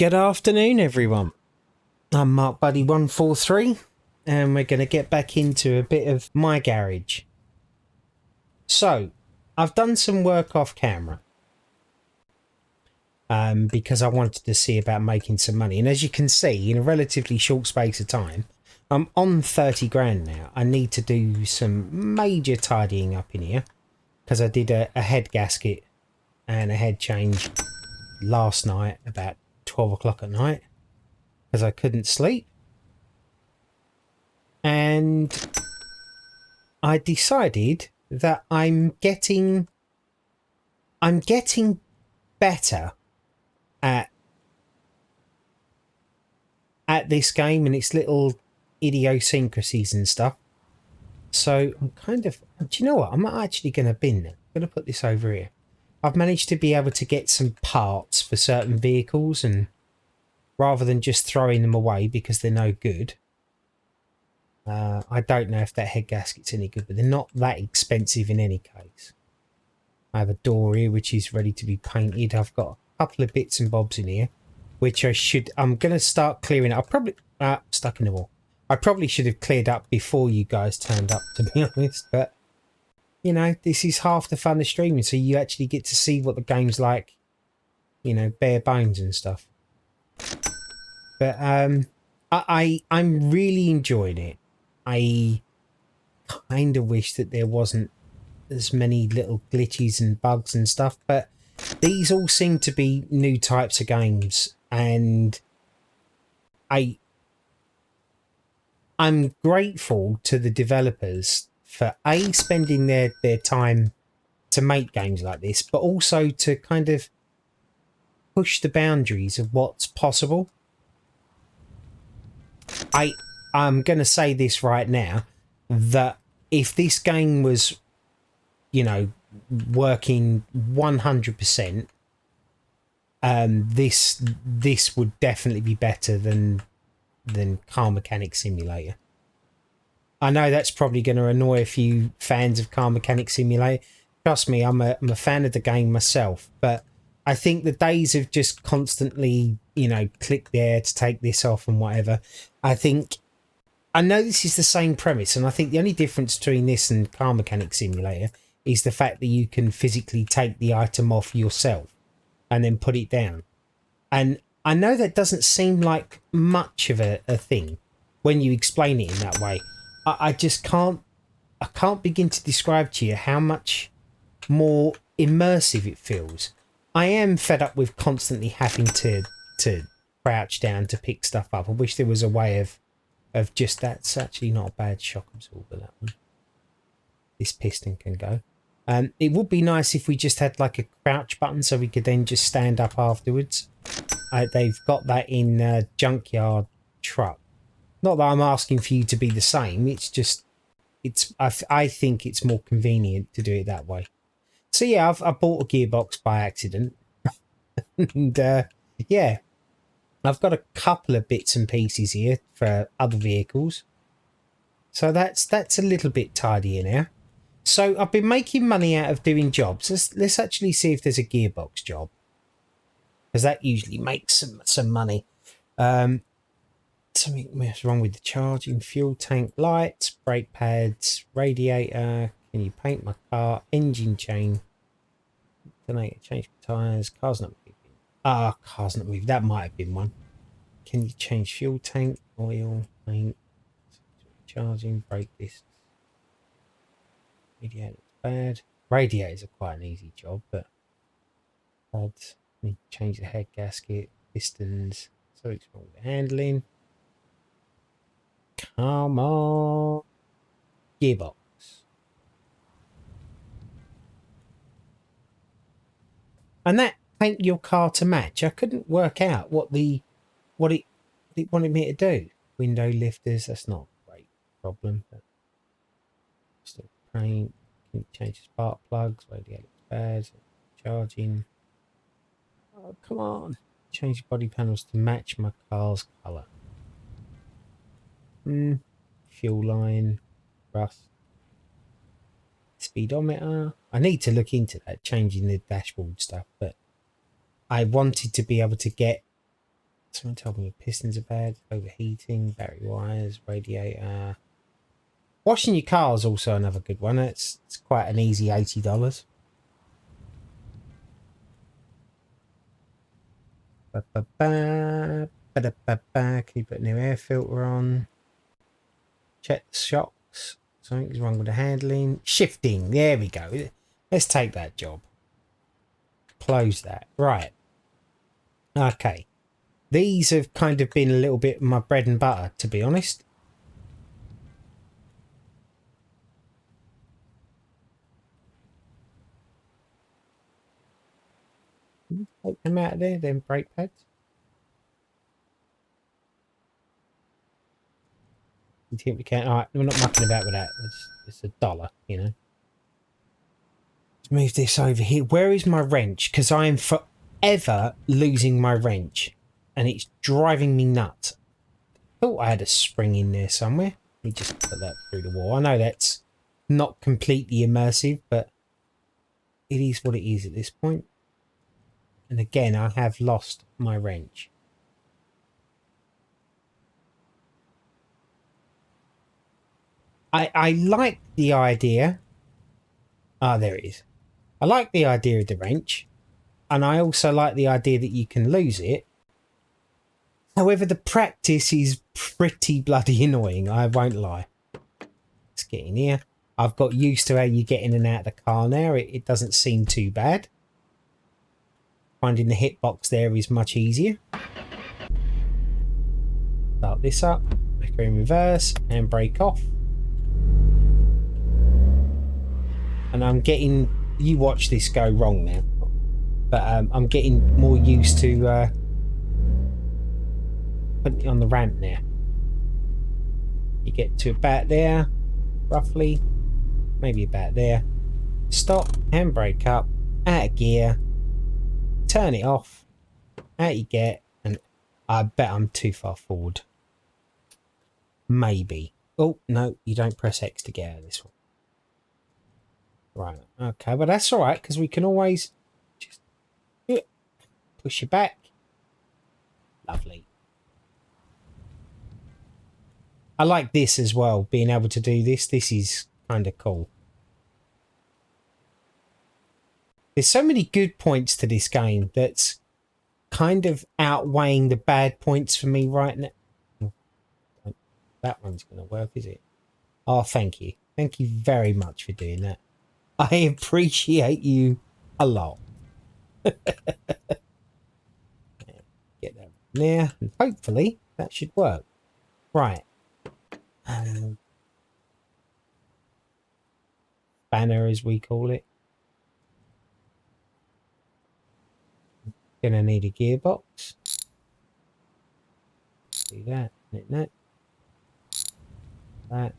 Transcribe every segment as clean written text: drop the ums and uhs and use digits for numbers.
Good afternoon, everyone. I'm Mark Buddy 143, and we're going to get back into a bit of my garage. So, I've done some work off camera because I wanted to see about making some money. And as you can see, in a relatively short space of time, I'm on 30 grand now. I need to do some major tidying up in here because I did a head gasket and a head change last night about 12 o'clock at night because I couldn't sleep. And I decided that I'm getting better at this game and its little idiosyncrasies and stuff. So I'm kind of, do you know what? I'm not actually going to bin them. I'm going to put this over here. I've managed to be able to get some parts for certain vehicles, and rather than just throwing them away because they're no good. I don't know if that head gasket's any good, but they're not that expensive in any case. I have a door here which is ready to be painted. I've got a couple of bits and bobs in here, which I'm going to start clearing up. Probably stuck in the wall. I probably should have cleared up before you guys turned up, to be honest. But, you know, this is half the fun of streaming, so you actually get to see what the game's like, you know, bare bones and stuff. But I'm really enjoying it. I kind of wish that there wasn't as many little glitches and bugs and stuff, but these all seem to be new types of games, and I'm grateful to the developers for spending their time to make games like this, but also to kind of push the boundaries of what's possible. I'm going to say this right now, that if this game was, you know, working 100%, this would definitely be better than Car Mechanic Simulator. I know that's probably going to annoy a few fans of Car Mechanic Simulator. Trust me, I'm a fan of the game myself, but I think the days of just constantly, you know, click there to take this off and whatever. I know this is the same premise, and I think the only difference between this and Car Mechanic Simulator is the fact that you can physically take the item off yourself and then put it down. And I know that doesn't seem like much of a thing when you explain it in that way. I just can't begin to describe to you how much more immersive it feels. I am fed up with constantly having to crouch down to pick stuff up. I wish there was a way of just that's actually not a bad shock absorber, that one. This piston can go. It would be nice if we just had like a crouch button so we could then just stand up afterwards. They've got that in Junkyard Truck. Not that I'm asking for you to be the same. It's just, I think it's more convenient to do it that way. So yeah, I bought a gearbox by accident. And yeah, I've got a couple of bits and pieces here for other vehicles. So that's a little bit tidier now. So I've been making money out of doing jobs. Let's actually see if there's a gearbox job, because that usually makes some money. Something wrong with the charging, fuel tank, lights, brake pads, radiator. Can you paint my car? Engine chain. Donator, change tyres. Car's not moving. Car's not moving. That might have been one. Can you change fuel tank, oil, paint, charging, brake discs? Radiator's bad. Radiators are quite an easy job, but I'd need to change the head gasket, pistons. Something's wrong with the handling. Come on. Gearbox. And that paint your car to match. I couldn't work out what it wanted me to do. Window lifters, that's not a great problem. But still paint. Can you change the spark plugs? Radiator bad. Charging. Oh, come on. Change body panels to match my car's colour. Fuel line. Rust. Speedometer. I need to look into that, changing the dashboard stuff, but I wanted to be able to get Someone told me pistons are bad, overheating, battery wires, radiator. Washing your car is also another good one. It's quite an easy $80. Keep putting new air filter on. Check the shocks. Something's wrong with the handling. Shifting. There we go. Let's take that job. Close that. Right. Okay. These have kind of been a little bit my bread and butter, to be honest. Take them out of there, then brake pads. You think we can? All right, we're not mucking about with that. It's $1, you know. Let's move this over here. Where is my wrench? Because I am forever losing my wrench, and it's driving me nuts. Thought I had a spring in there somewhere. Let me just put that through the wall. I know that's not completely immersive, but it is what it is at this point. And again, I have lost my wrench. I like the idea. Ah, there it is. I like the idea of the wrench. And I also like the idea that you can lose it. However, the practice is pretty bloody annoying, I won't lie. Let's get in here. I've got used to how you get in and out of the car now. It doesn't seem too bad. Finding the hitbox there is much easier. Start this up. Go in reverse and brake off. And I'm getting... You watch this go wrong now. But I'm getting more used to putting it on the ramp now. You get to about there, roughly. Maybe about there. Stop, handbrake up, out of gear. Turn it off. Out you get. And I bet I'm too far forward. Maybe. Oh, no, you don't press X to get out of this one. Right, okay, but that's alright, because we can always just push you back. Lovely. I like this as well, being able to do this. This is kind of cool. There's so many good points to this game that's kind of outweighing the bad points for me right now. That one's going to work, is it? Oh, thank you. Thank you very much for doing that. I appreciate you a lot. Get that there, and hopefully that should work. Right. Banner, as we call it. Gonna need a gearbox. Do that. That.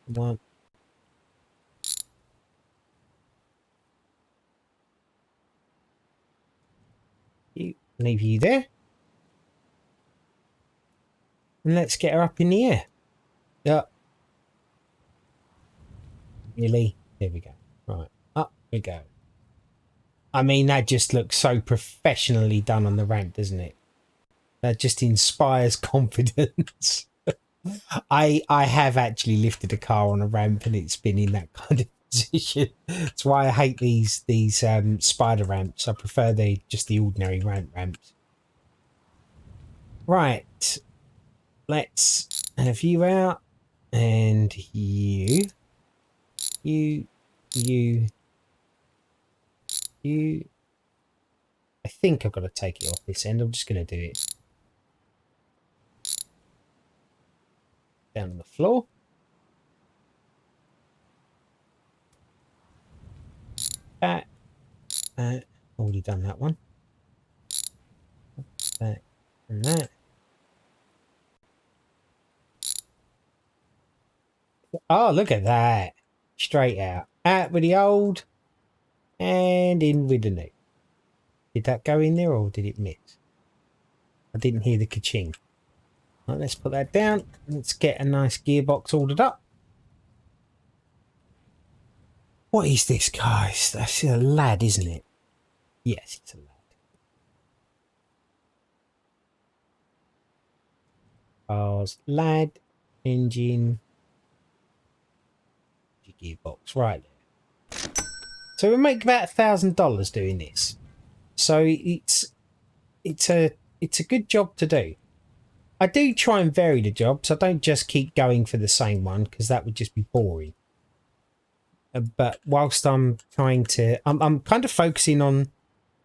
One. Leave you there. And let's get her up in the air. Yep. Really? There we go. Right. Up we go. I mean, that just looks so professionally done on the ramp, doesn't it? That just inspires confidence. I have actually lifted a car on a ramp and it's been in that kind of position. That's why I hate these spider ramps. I prefer just the ordinary ramps. Right. Let's have you out, and you. I think I've got to take it off this end. I'm just going to do it. Down on the floor. That. Already done that one. That and that. Oh, look at that. Straight out. Out with the old and in with the new. Did that go in there or did it miss? I didn't hear the ka-ching. Right, let's put that down. Let's get a nice gearbox ordered up. What is this, guys? That's a lad, isn't it? Yes, it's a lad. Cars, lad, engine, gearbox, right there. So we make about $1,000 doing this. So it's a good job to do. I do try and vary the jobs. I don't just keep going for the same one because that would just be boring. But whilst I'm trying to, I'm kind of focusing on.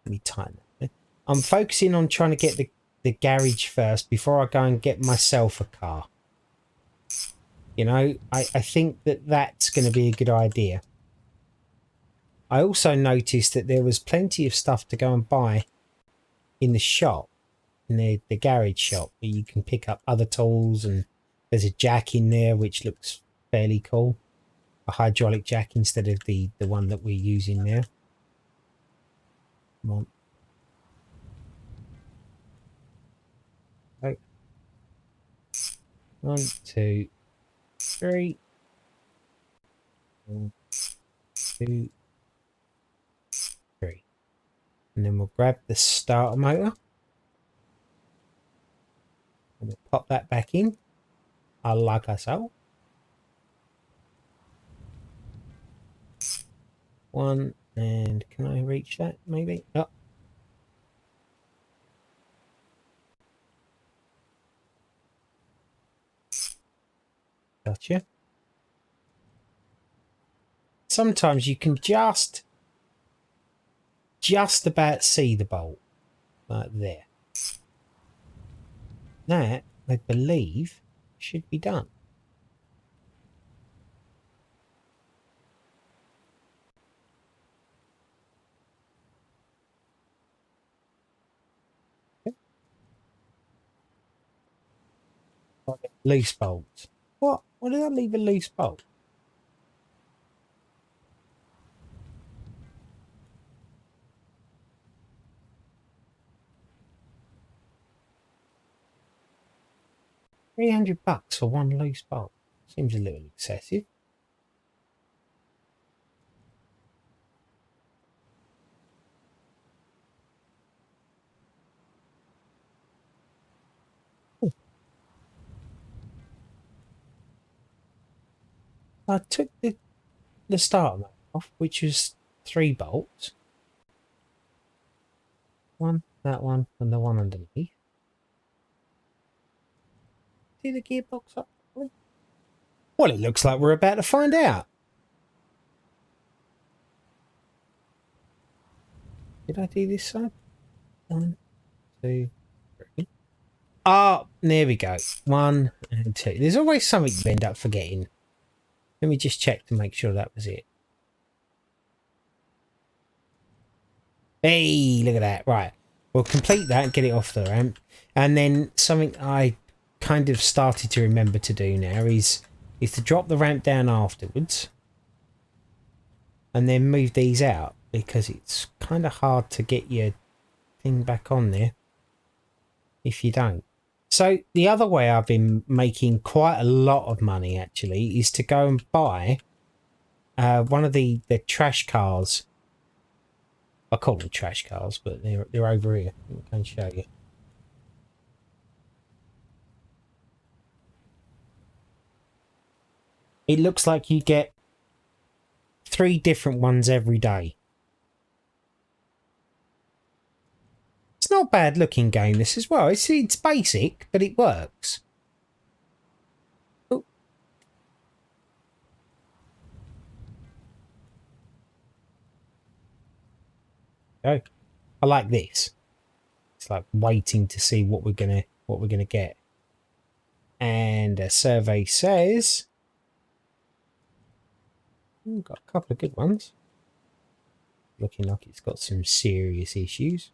Let me tighten that. I'm focusing on trying to get the garage first before I go and get myself a car. You know, I think that's going to be a good idea. I also noticed that there was plenty of stuff to go and buy in the shop, in the garage shop, where you can pick up other tools, and there's a jack in there which looks fairly cool. A hydraulic jack instead of the one that we're using now. Come on. Oh. 1, 2, 3. 1, 2, 3. And then we'll grab the starter motor. And we'll pop that back in. I like us so. 1, and can I reach that maybe? Oh. Gotcha. Sometimes you can just about see the bolt like there. That, I believe, should be done. Loose bolts. What? Why did I leave a loose bolt? $300 for one loose bolt. Seems a little excessive. I took the starter off, which was 3 bolts. One, that one, and the one underneath. See the gearbox up? Well, it looks like we're about to find out. Did I do this side? 1, 2, 3. Oh, there we go. 1 and 2. There's always something you end up forgetting. Let me just check to make sure that was it. Hey, look at that. Right. We'll complete that and get it off the ramp. And then something I kind of started to remember to do now is to drop the ramp down afterwards. And then move these out, because it's kind of hard to get your thing back on there if you don't. So the other way I've been making quite a lot of money actually is to go and buy one of the trash cars. I call them trash cars, but they're over here. I can show you. It looks like you get 3 different ones every day. It's not a bad looking game this as well. It's basic, but it works. Oh. Oh, I like this. It's like waiting to see what we're gonna get. And a survey says we've got a couple of good ones. Looking like it's got some serious issues.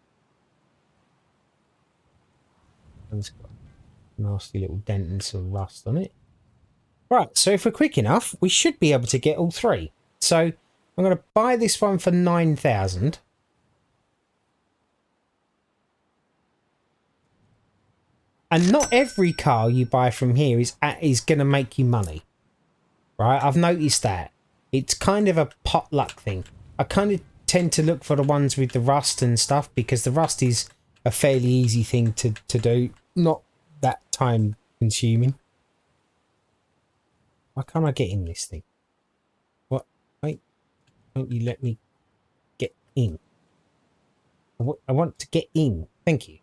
It's got a nasty little dent and some rust on it. Right, so if we're quick enough, we should be able to get all 3. So I'm going to buy this one for 9,000. And not every car you buy from here is going to make you money. Right, I've noticed that. it's kind of a potluck thing. I kind of tend to look for the ones with the rust and stuff because the rust is a fairly easy thing to do, not that time consuming. Why can't I get in this thing? What? Wait, won't you let me get in? I want to get in. Thank you.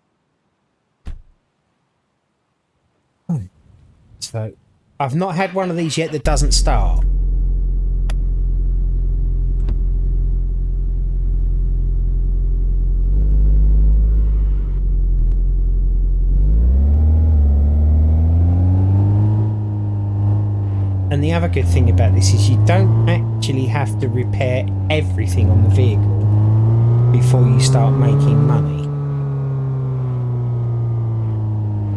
So, I've not had one of these yet that doesn't start. And the other good thing about this is you don't actually have to repair everything on the vehicle before you start making money.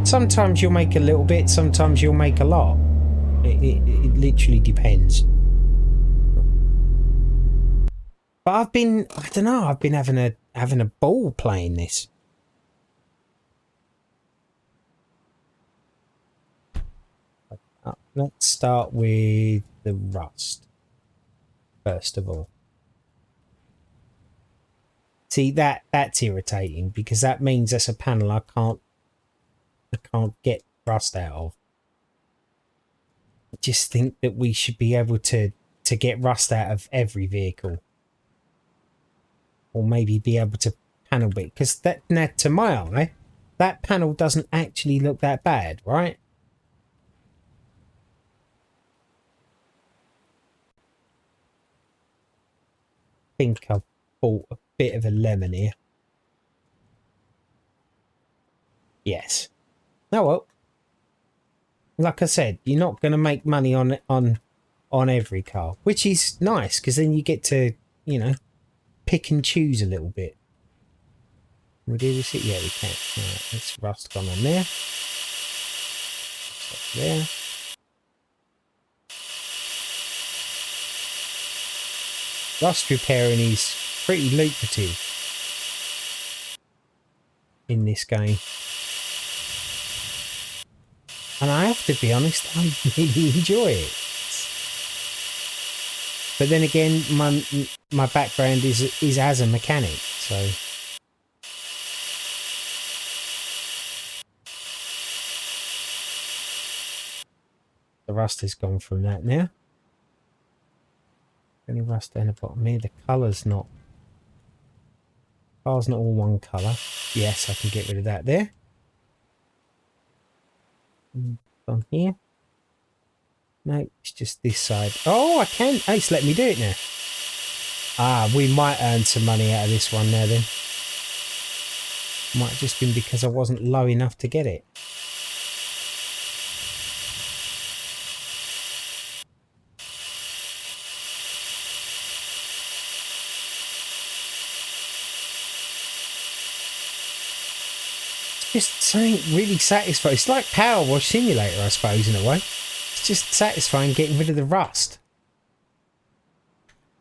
Sometimes you'll make a little bit, sometimes you'll make a lot. It literally depends. But I don't know, I've been having a ball playing this. Let's start with the rust, first of all. See, that's irritating because that means that's a panel I can't get rust out of. I just think that we should be able to get rust out of every vehicle. Or maybe be able to panel it. Because that, now to my eye, that panel doesn't actually look that bad, right? I think I've bought a bit of a lemon here. Yes. Oh well. Like I said, you're not going to make money on every car, which is nice because then you get to, you know, pick and choose a little bit. Can we do this? Yeah, we can. Right, let's rust gone on there. There. Rust repairing is pretty lucrative in this game. And I have to be honest, I really enjoy it. But then again, my background is as a mechanic, so the rust has gone from that now. Any rust down the bottom here? The colour's not. Car's not all one colour. Yes, I can get rid of that there. On here. No, it's just this side. Oh, I can. It's let me do it now. Ah, we might earn some money out of this one now then. Might have just been because I wasn't low enough to get it. Just something really satisfying. It's like Power Wash Simulator, I suppose, in a way. It's just satisfying getting rid of the rust.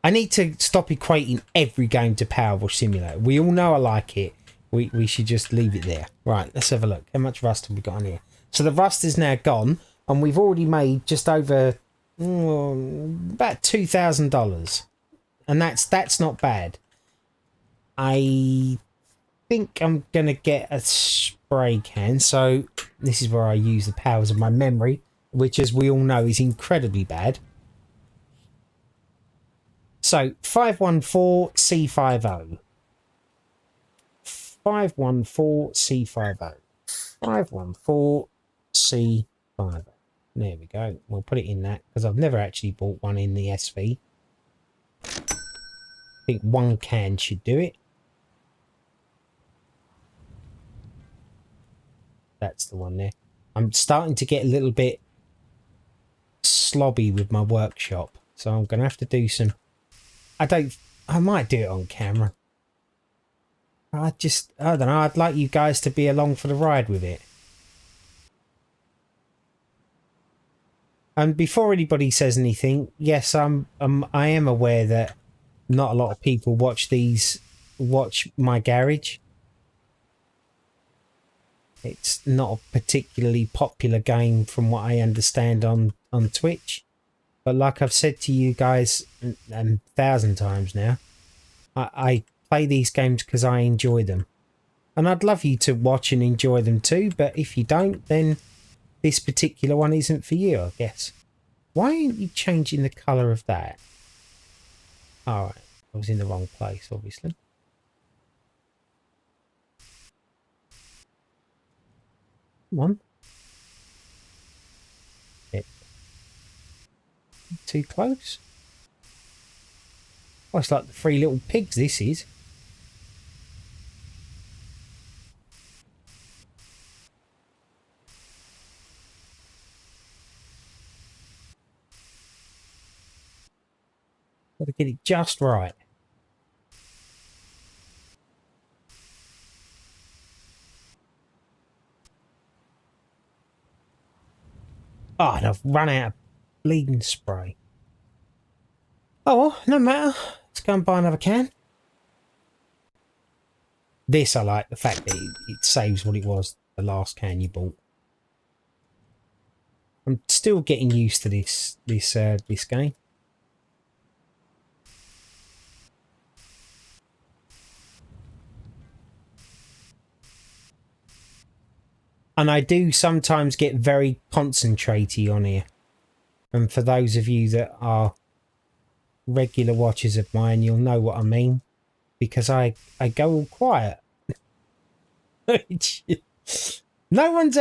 I need to stop equating every game to Power Wash Simulator. We all know I like it. We should just leave it there. Right, let's have a look. How much rust have we got on here? So the rust is now gone, and we've already made just over about $2,000, and that's not bad. I think I'm gonna get a spray can, so this is where I use the powers of my memory, which, as we all know, is incredibly bad. So 514C50. 514C50. 514C50. There we go. We'll put it in that because I've never actually bought one in the SV. I think one can should do it. That's the one there. I'm starting to get a little bit slobby with my workshop, so I'm going to have to do some... I might do it on camera. I don't know, I'd like you guys to be along for the ride with it. And before anybody says anything, yes, I am aware that not a lot of people watch my garage. It's not a particularly popular game from what I understand on Twitch. But like I've said to you guys and 1,000 times now, I play these games because I enjoy them. And I'd love you to watch and enjoy them too, but if you don't, then this particular one isn't for you, I guess. Why aren't you changing the colour of that? Alright, I was in the wrong place, obviously. Come on. Yeah. Too close. Oh, it's like the Three Little Pigs, this is. Got to get it just right. Oh, and I've run out of bleeding spray. Oh, well, no matter. Let's go and buy another can. This I like, the fact that it saves what it was the last can you bought. I'm still getting used to this game. And I do sometimes get very concentraty on here. And for those of you that are regular watchers of mine, you'll know what I mean. Because I go all quiet. No one's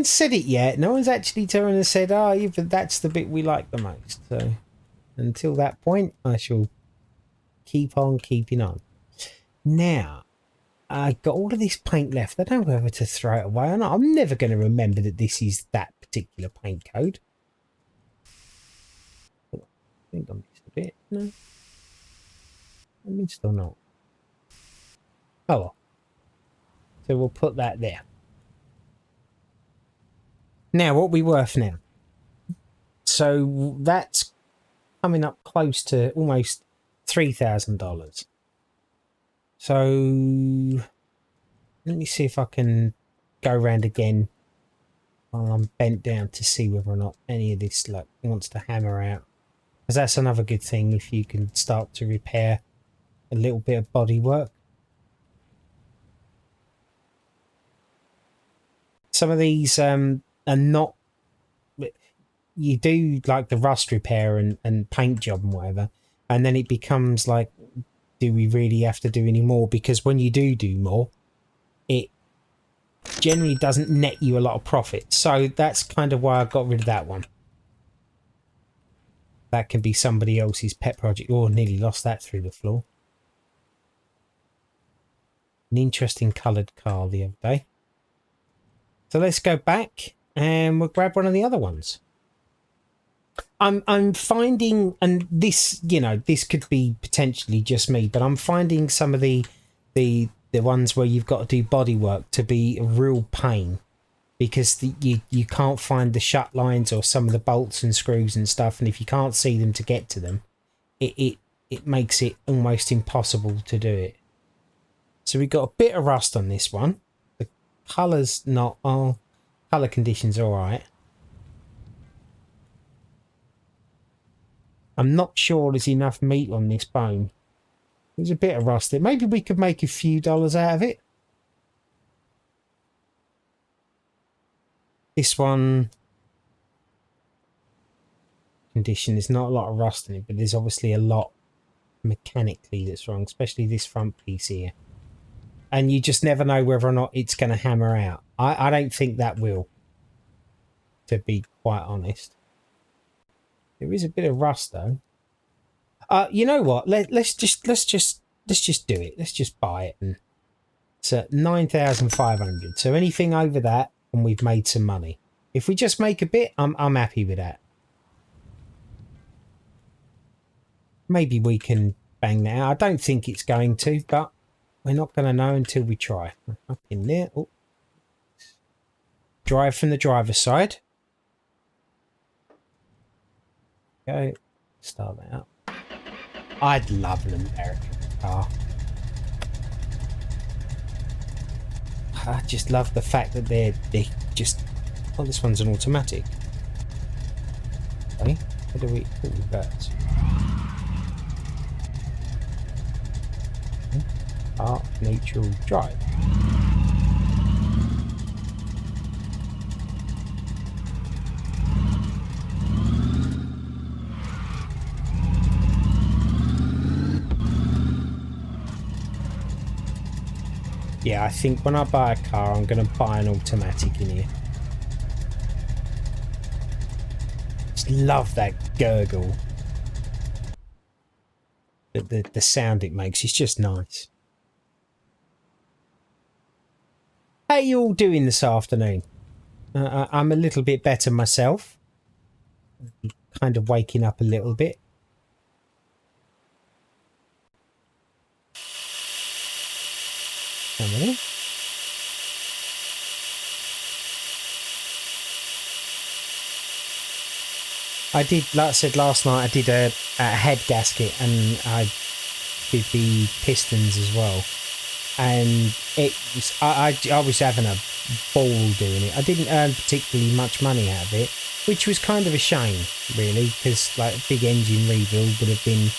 said it yet. No one's actually turned and said, "Oh, yeah, but that's the bit we like the most." So until that point, I shall keep on keeping on. Now, I've got all of this paint left. I don't know whether to throw it away or not. I'm never going to remember that this is that particular paint code. I think I missed a bit. No, I missed or not. Oh well. So we'll put that there. Now, what we worth now? So that's coming up close to almost $3,000. So let me see if I can go around again while I'm bent down to see whether or not any of this like wants to hammer out. Because that's another good thing if you can start to repair a little bit of body work. Some of these are not, you do like the rust repair and paint job and whatever, and then it becomes like, do we really have to do any more? Because when you do more, it generally doesn't net you a lot of profit. So that's kind of why I got rid of that one. That can be somebody else's pet project. Oh, nearly lost that through the floor. An interesting coloured car the other day. So let's go back and we'll grab one of the other ones. I'm finding, and this, you know, this could be potentially just me, but I'm finding some of the ones where you've got to do body work to be a real pain, because you can't find the shut lines or some of the bolts and screws and stuff, and if you can't see them to get to them, it makes it almost impossible to do it. So we've got a bit of rust on this one. The colour's not, oh, colour conditions are alright. I'm not sure there's enough meat on this bone. There's a bit of rust there. Maybe we could make a few dollars out of it. This one, condition, there's not a lot of rust in it, but there's obviously a lot mechanically that's wrong, especially this front piece here. And you just never know whether or not it's going to hammer out. I don't think that will, to be quite honest. There is a bit of rust though. You know what? Let's just do it. Let's just buy it, and it's at 9,500. So anything over that, and we've made some money. If we just make a bit, I'm happy with that. Maybe we can bang that out. I don't think it's going to, but we're not going to know until we try. Up in there. Oh. Drive from the driver's side. Go. Start that up. I'd love an American car. I just love the fact that they're just... Oh, this one's an automatic. Okay. How do we... Oh, reverse. Park, neutral, drive. Yeah, I think when I buy a car, I'm going to buy an automatic in here. Just love that gurgle. The sound it makes is just nice. How are you all doing this afternoon? I'm a little bit better myself. Kind of waking up a little bit. How many? I did, like I said last night, I did a head gasket and I did the pistons as well. And it was, I was having a ball doing it. I didn't earn particularly much money out of it, which was kind of a shame, really, because like a big engine rebuild would have been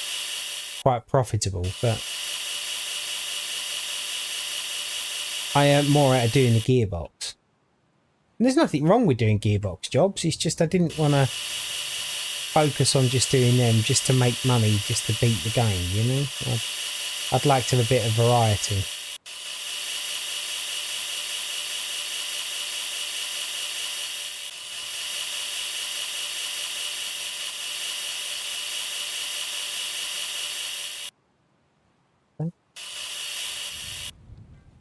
quite profitable. But I earned more out of doing the gearbox. And there's nothing wrong with doing gearbox jobs. It's just I didn't want to focus on just doing them just to make money, just to beat the game, you know? I'd like to have a bit of variety.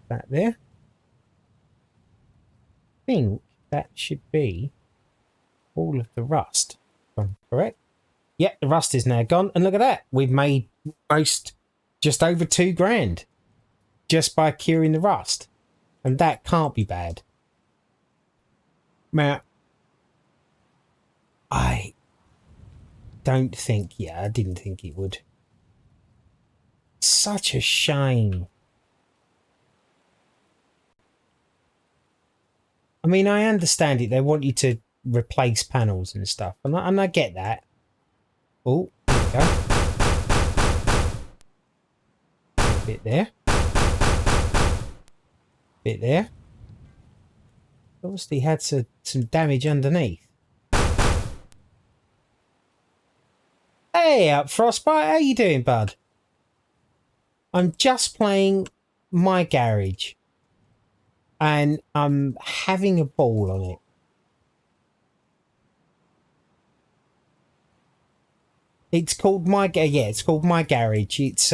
That there. I think that should be all of the rust. If I'm correct. Yep, the rust is now gone. And look at that. We've made just over £2,000 just by curing the rust. And that can't be bad. Now, I didn't think it would. Such a shame. I mean, I understand it. They want you to replace panels and stuff. And I get that. Oh, there we go. Bit there. Bit there. Obviously had some damage underneath. Hey up, Frostbite. How you doing, bud? I'm just playing My Garage. And I'm having a ball on it. It's called it's called My Garage. It's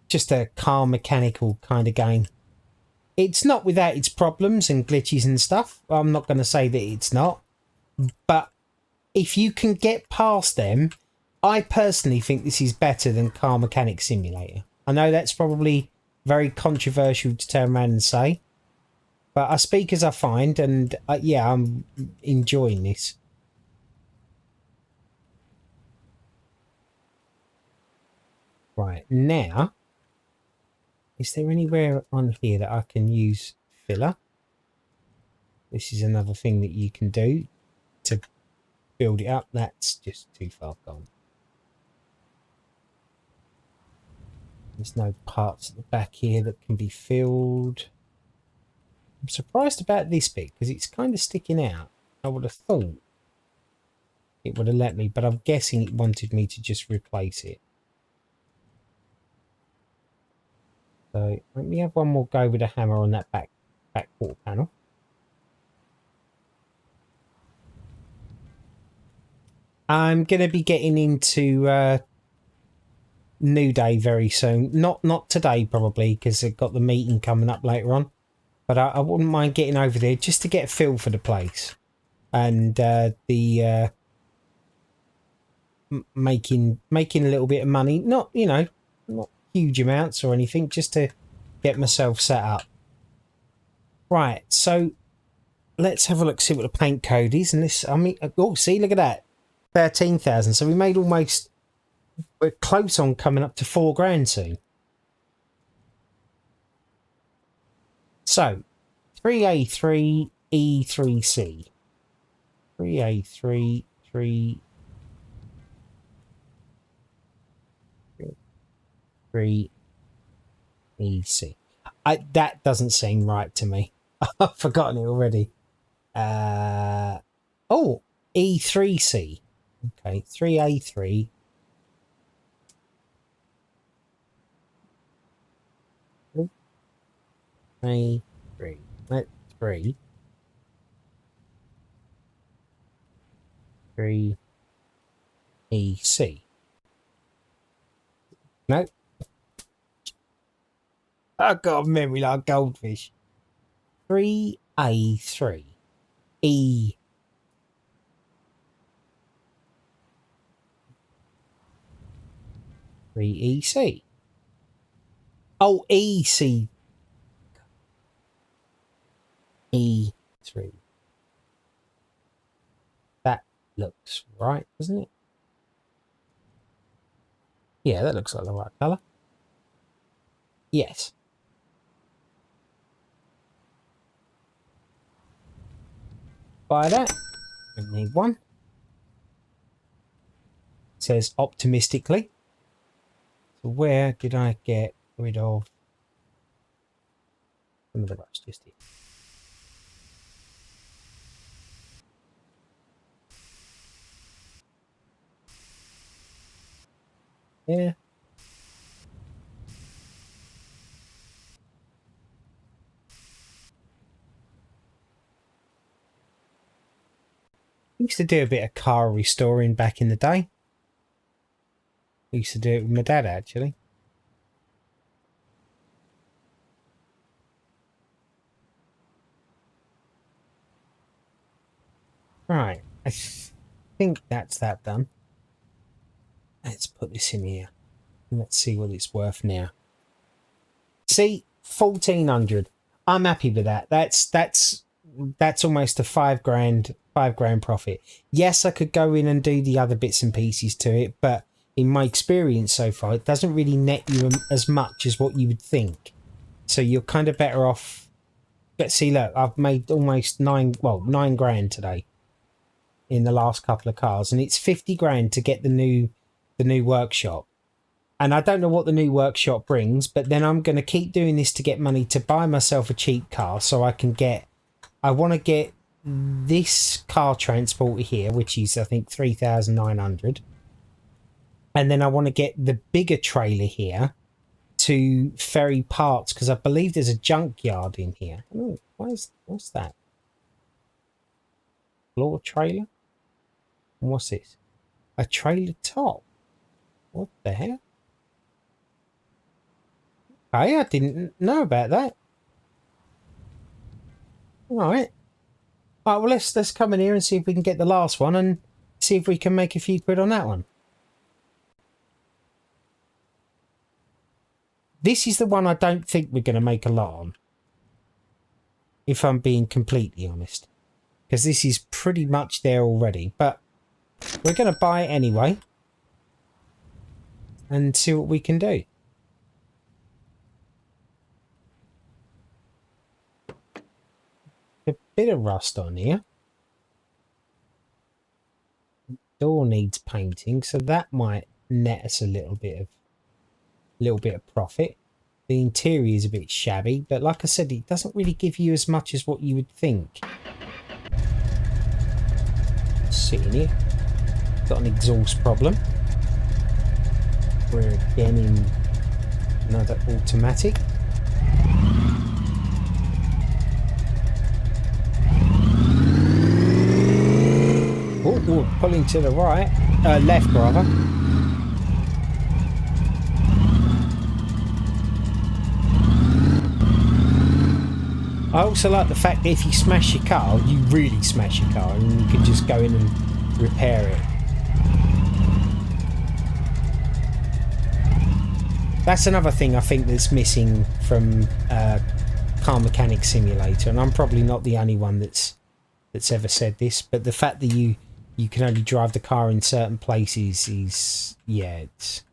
just a car mechanical kind of game. It's not without its problems and glitches and stuff. I'm not going to say that it's not. But if you can get past them, I personally think this is better than Car Mechanic Simulator. I know that's probably very controversial to turn around and say. But I speak as I find, and yeah, I'm enjoying this. Right, now, is there anywhere on here that I can use filler? This is another thing that you can do to build it up. That's just too far gone. There's no parts at the back here that can be filled. I'm surprised about this bit because it's kind of sticking out. I would have thought it would have let me, but I'm guessing it wanted me to just replace it. So let me have one more go with a hammer on that back quarter panel. I'm going to be getting into New Day very soon. Not today probably because I've got the meeting coming up later on. But I wouldn't mind getting over there just to get a feel for the place. And making a little bit of money. Not, you know, not huge amounts or anything, just to get myself set up. Right, so let's have a look, see what the paint code is. And this, I mean, oh, see, look at that. 13,000. So we made almost, we're close on coming up to £4,000 soon. So 3A3 E3C. 3A3 3 3 EC. That doesn't seem right to me. I've forgotten it already. Oh, E3C. Okay, 3A3. A3. That's 3. 3 EC. No. I've got a memory like a goldfish. 3A3. E. EC. Oh, EC. E3. That looks right, doesn't it? Yeah, that looks like the right colour. Yes. Buy that. We need one. It says optimistically. So where did I get rid of some of the rust? Just here. Yeah. I used to do a bit of car restoring back in the day. I used to do it with my dad, actually. Right. I think that's that done. Let's put this in here. Let's see what it's worth now. See, 1,400. I'm happy with that. That's almost a £5,000 profit. Yes, I could go in and do the other bits and pieces to it, but in my experience so far, it doesn't really net you as much as what you would think. So you're kind of better off. But see, look, I've made almost £9,000 today in the last couple of cars, and it's 50 grand to get the new workshop. And I don't know what the new workshop brings, but then I'm going to keep doing this to get money to buy myself a cheap car so I want to get this car transporter here, which is, I think, 3,900. And then I want to get the bigger trailer here to ferry parts, because I believe there's a junkyard in here. Oh, what's that? Floor trailer? And what's this? A trailer top? What the hell? I didn't know about that. All right. All right, well, let's come in here and see if we can get the last one and see if we can make a few quid on that one. This is the one I don't think we're going to make a lot on, if I'm being completely honest, because this is pretty much there already, but we're going to buy it anyway and see what we can do. A bit of rust on here. Door needs painting, so that might net us a little bit of profit. The interior is a bit shabby, but like I said, it doesn't really give you as much as what you would think. Sitting here, got an exhaust problem. We're again in another automatic. Oh, pulling to the right, left rather. I also like the fact that if you smash your car, you really smash your car, and you can just go in and repair it. That's another thing I think that's missing from Car Mechanic Simulator, and I'm probably not the only one that's ever said this, but the fact that you can only drive the car in certain places is, yeah, it's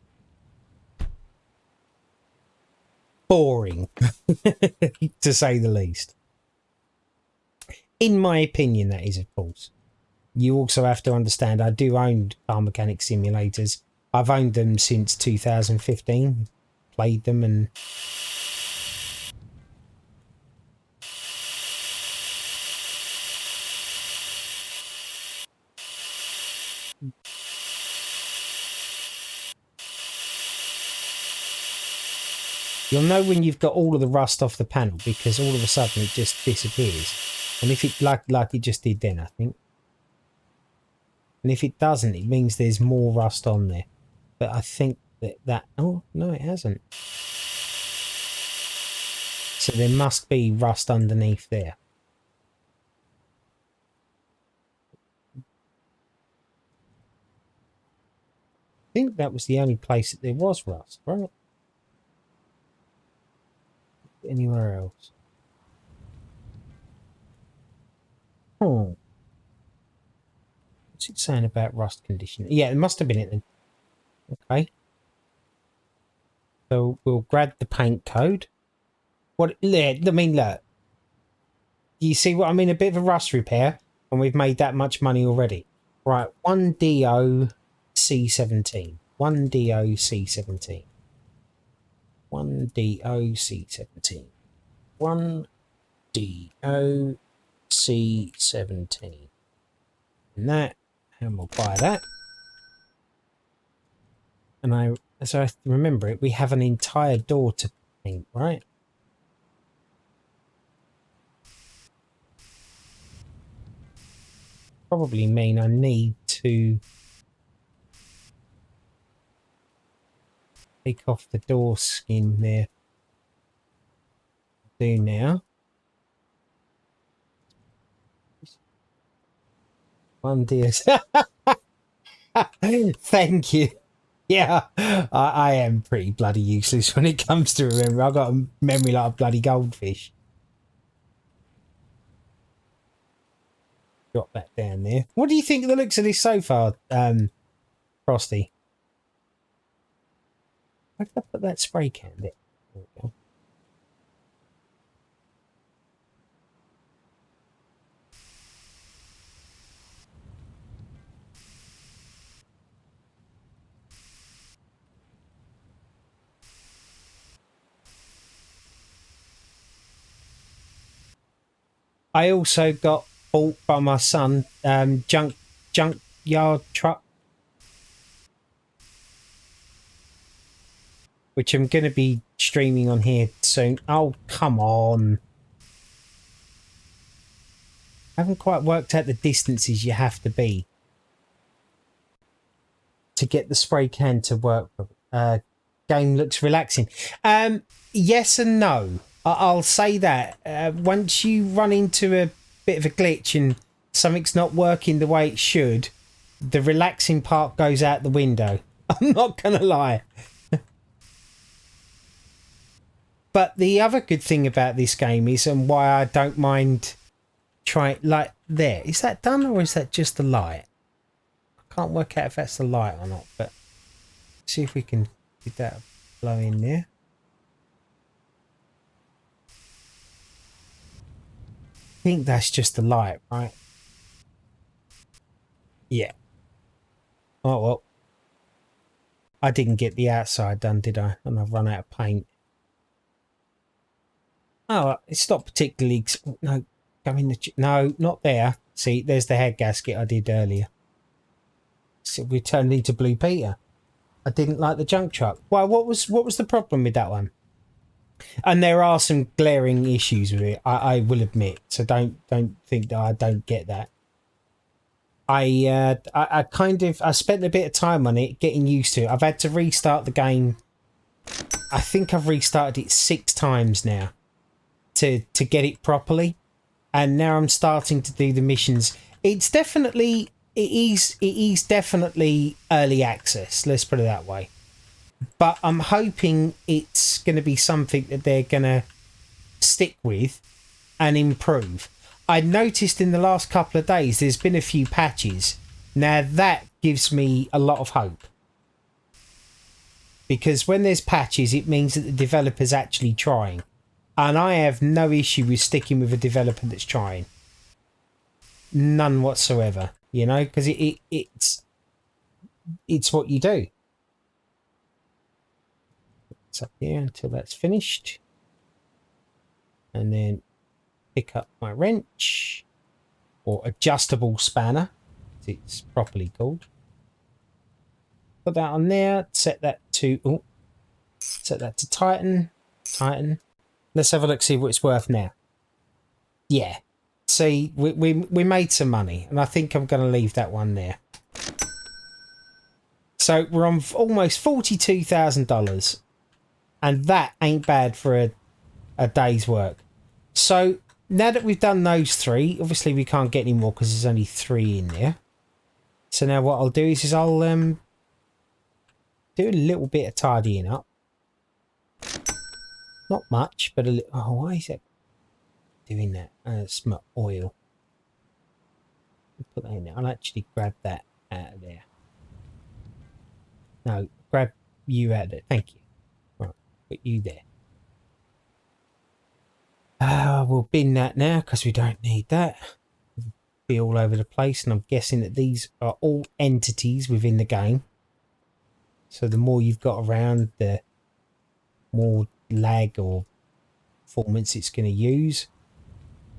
boring, to say the least. In my opinion, that is, of course. You also have to understand, I do own Car Mechanic Simulators. I've owned them since 2015. played them and you'll know when you've got all of the rust off the panel because all of a sudden it just disappears. And if it like it just did then, I think. And if it doesn't, it means there's more rust on there. But I think that oh no, it hasn't. So there must be rust underneath there. I think that was the only place that there was rust, right? Anywhere else? Oh. What's it saying about rust condition? Yeah, it must have been it then. Okay. So we'll grab the paint code. What? I mean, look. You see what I mean? A bit of a rust repair, and we've made that much money already. Right, 1DOC17. 1DOC17. 1DOC17. 1DOC17. And that, and we'll buy that. And as I remember it, we have an entire door to paint, right? Probably mean I need to take off the door skin there. Do now. One DS. Thank you. Yeah, I am pretty bloody useless when it comes to remember. I've got a memory like a bloody goldfish. Drop that down there. What do you think of the looks of this so far, Frosty? Where did I put that spray can there? There we go. I also got bought by my son junk yard truck, which I'm going to be streaming on here soon. Oh, come on. I haven't quite worked out the distances you have to be to get the spray can to work. Game looks relaxing. Yes and no. I'll say that. Once you run into a bit of a glitch and something's not working the way it should, the relaxing part goes out the window. I'm not going to lie. But the other good thing about this game is, and why I don't mind trying, like there, is that done or is that just the light? I can't work out if that's the light or not, but see if we can get that blow in there. I think that's just the light, right? Yeah. Oh, well. I didn't get the outside done, did I? And I've run out of paint. Oh, it's not particularly... No, go in the... No, not there. See, there's the head gasket I did earlier. So we turned into Blue Peter. I didn't like the junk truck. Well, what was the problem with that one? And there are some glaring issues with it, I will admit. So don't think that I don't get that. I spent a bit of time on it, getting used to it. I've had to restart the game. I think I've restarted it 6 times now to get it properly. And now I'm starting to do the missions. It is definitely early access, let's put it that way. But I'm hoping it's going to be something that they're going to stick with and improve. I noticed in the last couple of days there's been a few patches. Now that gives me a lot of hope. Because when there's patches, it means that the developer's actually trying. And I have no issue with sticking with a developer that's trying. None whatsoever. You know, because it's what you do. that's up here until that's finished. And then pick up my wrench, or adjustable spanner, as it's properly called. Put that on there, set that to tighten. Let's have a look, see what it's worth now. Yeah. See, we made some money, and I think I'm going to leave that one there. So we're on almost $42,000, and that ain't bad for a day's work. So now that we've done those three, obviously we can't get any more because there's only 3 in there. So now what I'll do is I'll do a little bit of tidying up. Not much, but a little. Oh, why is it doing that? It's my oil. Put that in there. I'll actually grab that out of there. No, grab you out of there. Thank you. Right, put you there. We'll bin that now because we don't need that. It'll be all over the place, and I'm guessing that these are all entities within the game. So the more you've got around, the more lag or performance it's going to use.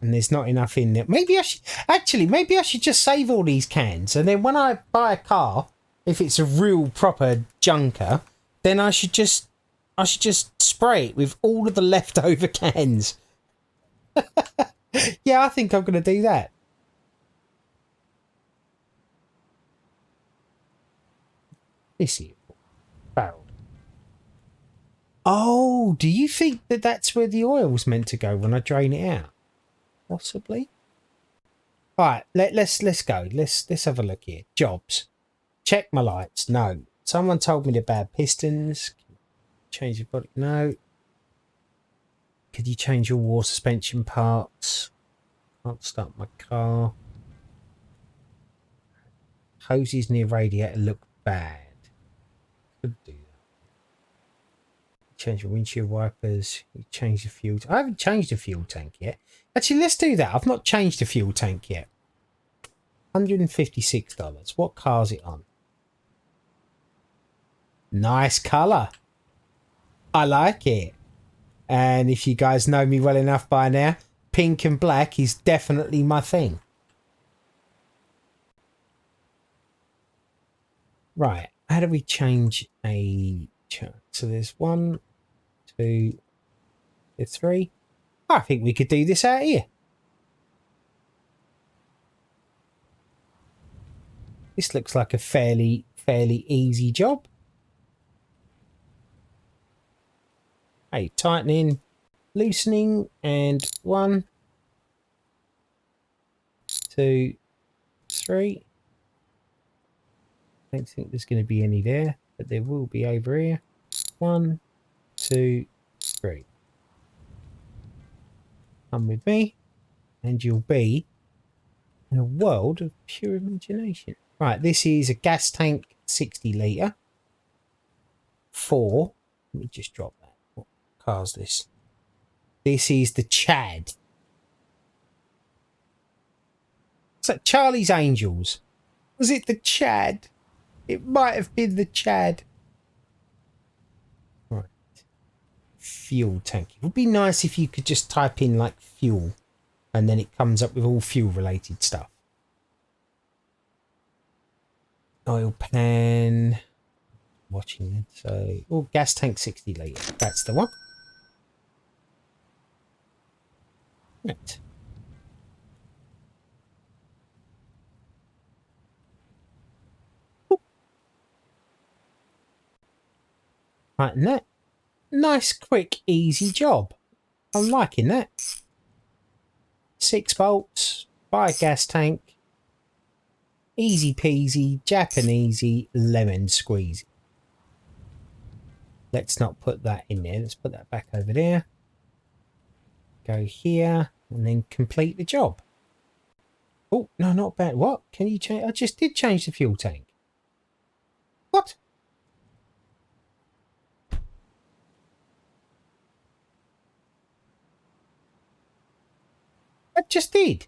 And there's not enough in there. Maybe I should just save all these cans, and then when I buy a car, if it's a real proper junker, then I should just spray it with all of the leftover cans. Yeah, I think I'm going to do that. This is barrel. Oh, do you think that that's where the oil's meant to go when I drain it out? Possibly. All right, let's go. Let's have a look here. Jobs. Check my lights. No. Someone told me they're bad pistons. Change your body. No. Could you change your wall suspension parts? Can't start my car. Hoses near radiator look bad. Could do that. Change your windshield wipers. You change the fuel. I haven't changed the fuel tank yet. Actually, let's do that. I've not changed the fuel tank yet. $156. What car's it on? Nice colour. I like it. And if you guys know me well enough by now, pink and black is definitely my thing. Right. How do we change a... So there's 1, 2, 3. I think we could do this out here. This looks like a fairly easy job. Hey, tightening, loosening, and 1, 2, 3. I don't think there's going to be any there, but there will be over here. 1, 2, 3. Come with me, and you'll be in a world of pure imagination. Right, this is a gas tank, 60 litre. 4. Let me just drop that. What car's this? This is the Chad. It's like Charlie's Angels. Was it the Chad? It might have been the Chad. Right. Fuel tank. It would be nice if you could just type in like fuel, and then it comes up with all fuel related stuff. Oil pan. Watching it. So, oh, gas tank 60 litre. That's the one. Right. Right, and that. Nice, quick, easy job. I'm liking that. 6 bolts, buy a gas tank. Easy peasy, Japanesey, lemon squeeze. Let's not put that in there. Let's put that back over there. Go here and then complete the job. Oh, no, not bad. What? Can you change? I just did change the fuel tank. What? I just did.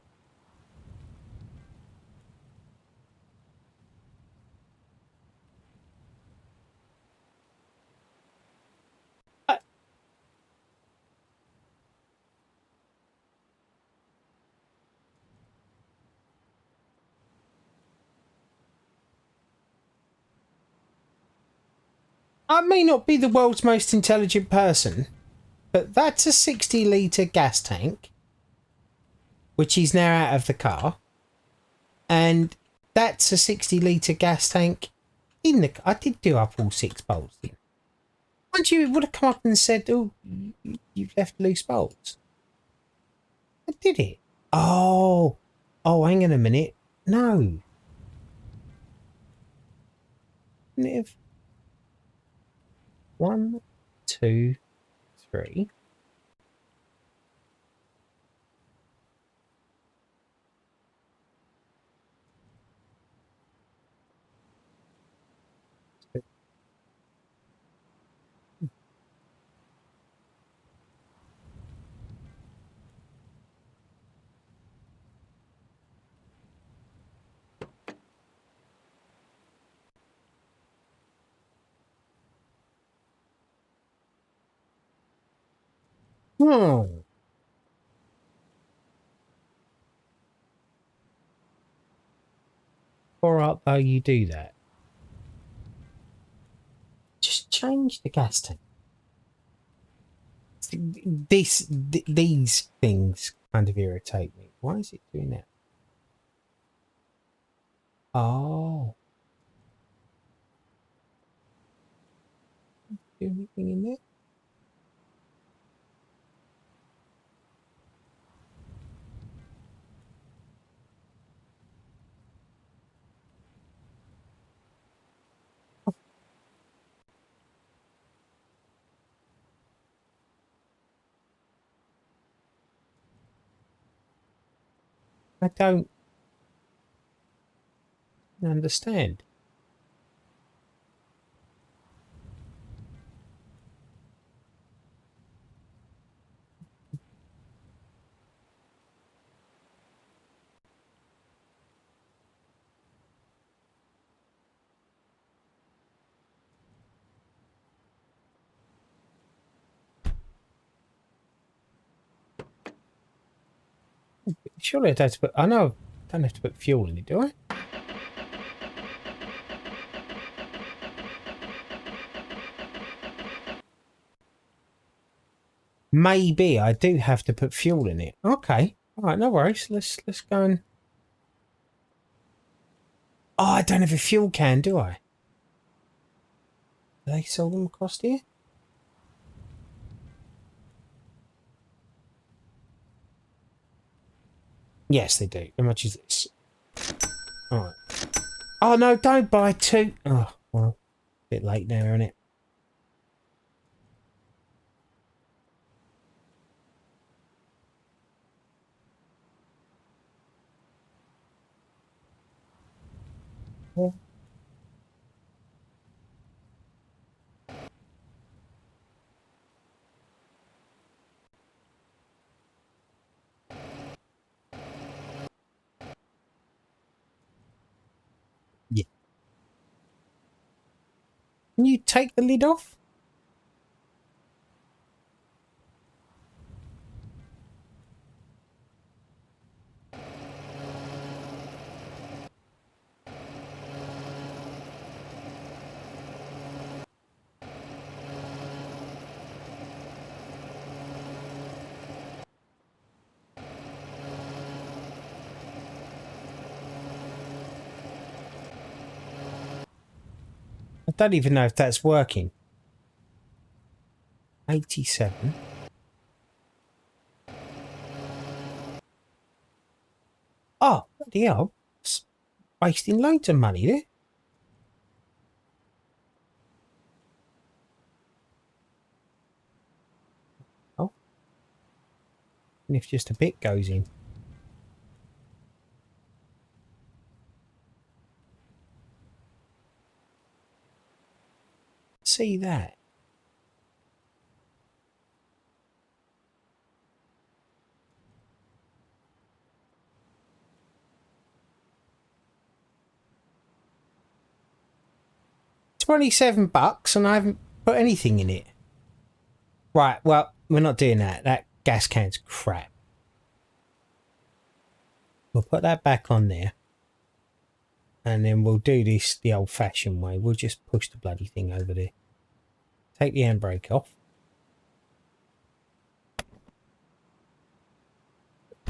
I may not be the world's most intelligent person, but that's a 60-litre gas tank, which is now out of the car. And that's a 60-litre gas tank in the car. I did do up all 6 bolts. Once you would have come up and said, oh, you've left loose bolts. I did it. Oh, hang on a minute. No. Negative 1, 2, 3. Hmm. Or up though you do that. Just change the gas tank. These things kind of irritate me. Why is it doing that? Oh. Do anything in there? I don't understand. Surely I don't have to put. I know I don't have to put fuel in it, do I? Maybe I do have to put fuel in it. Okay. All right, no worries. Let's go and. Oh, I don't have a fuel can, do I? Do they sell them across here? Yes, they do. How much is this? All right. Oh no! Don't buy 2. Oh well, a bit late now, isn't it? Yeah. Yeah. Can you take the lid off? I don't even know if that's working. 87. Oh, bloody hell. It's wasting loads of money there. Oh. And if just a bit goes in. See that? $27 and I haven't put anything in it. Right, well, we're not doing that. That gas can's crap. We'll put that back on there. And then we'll do this the old-fashioned way. We'll just push the bloody thing over there. Take the handbrake off.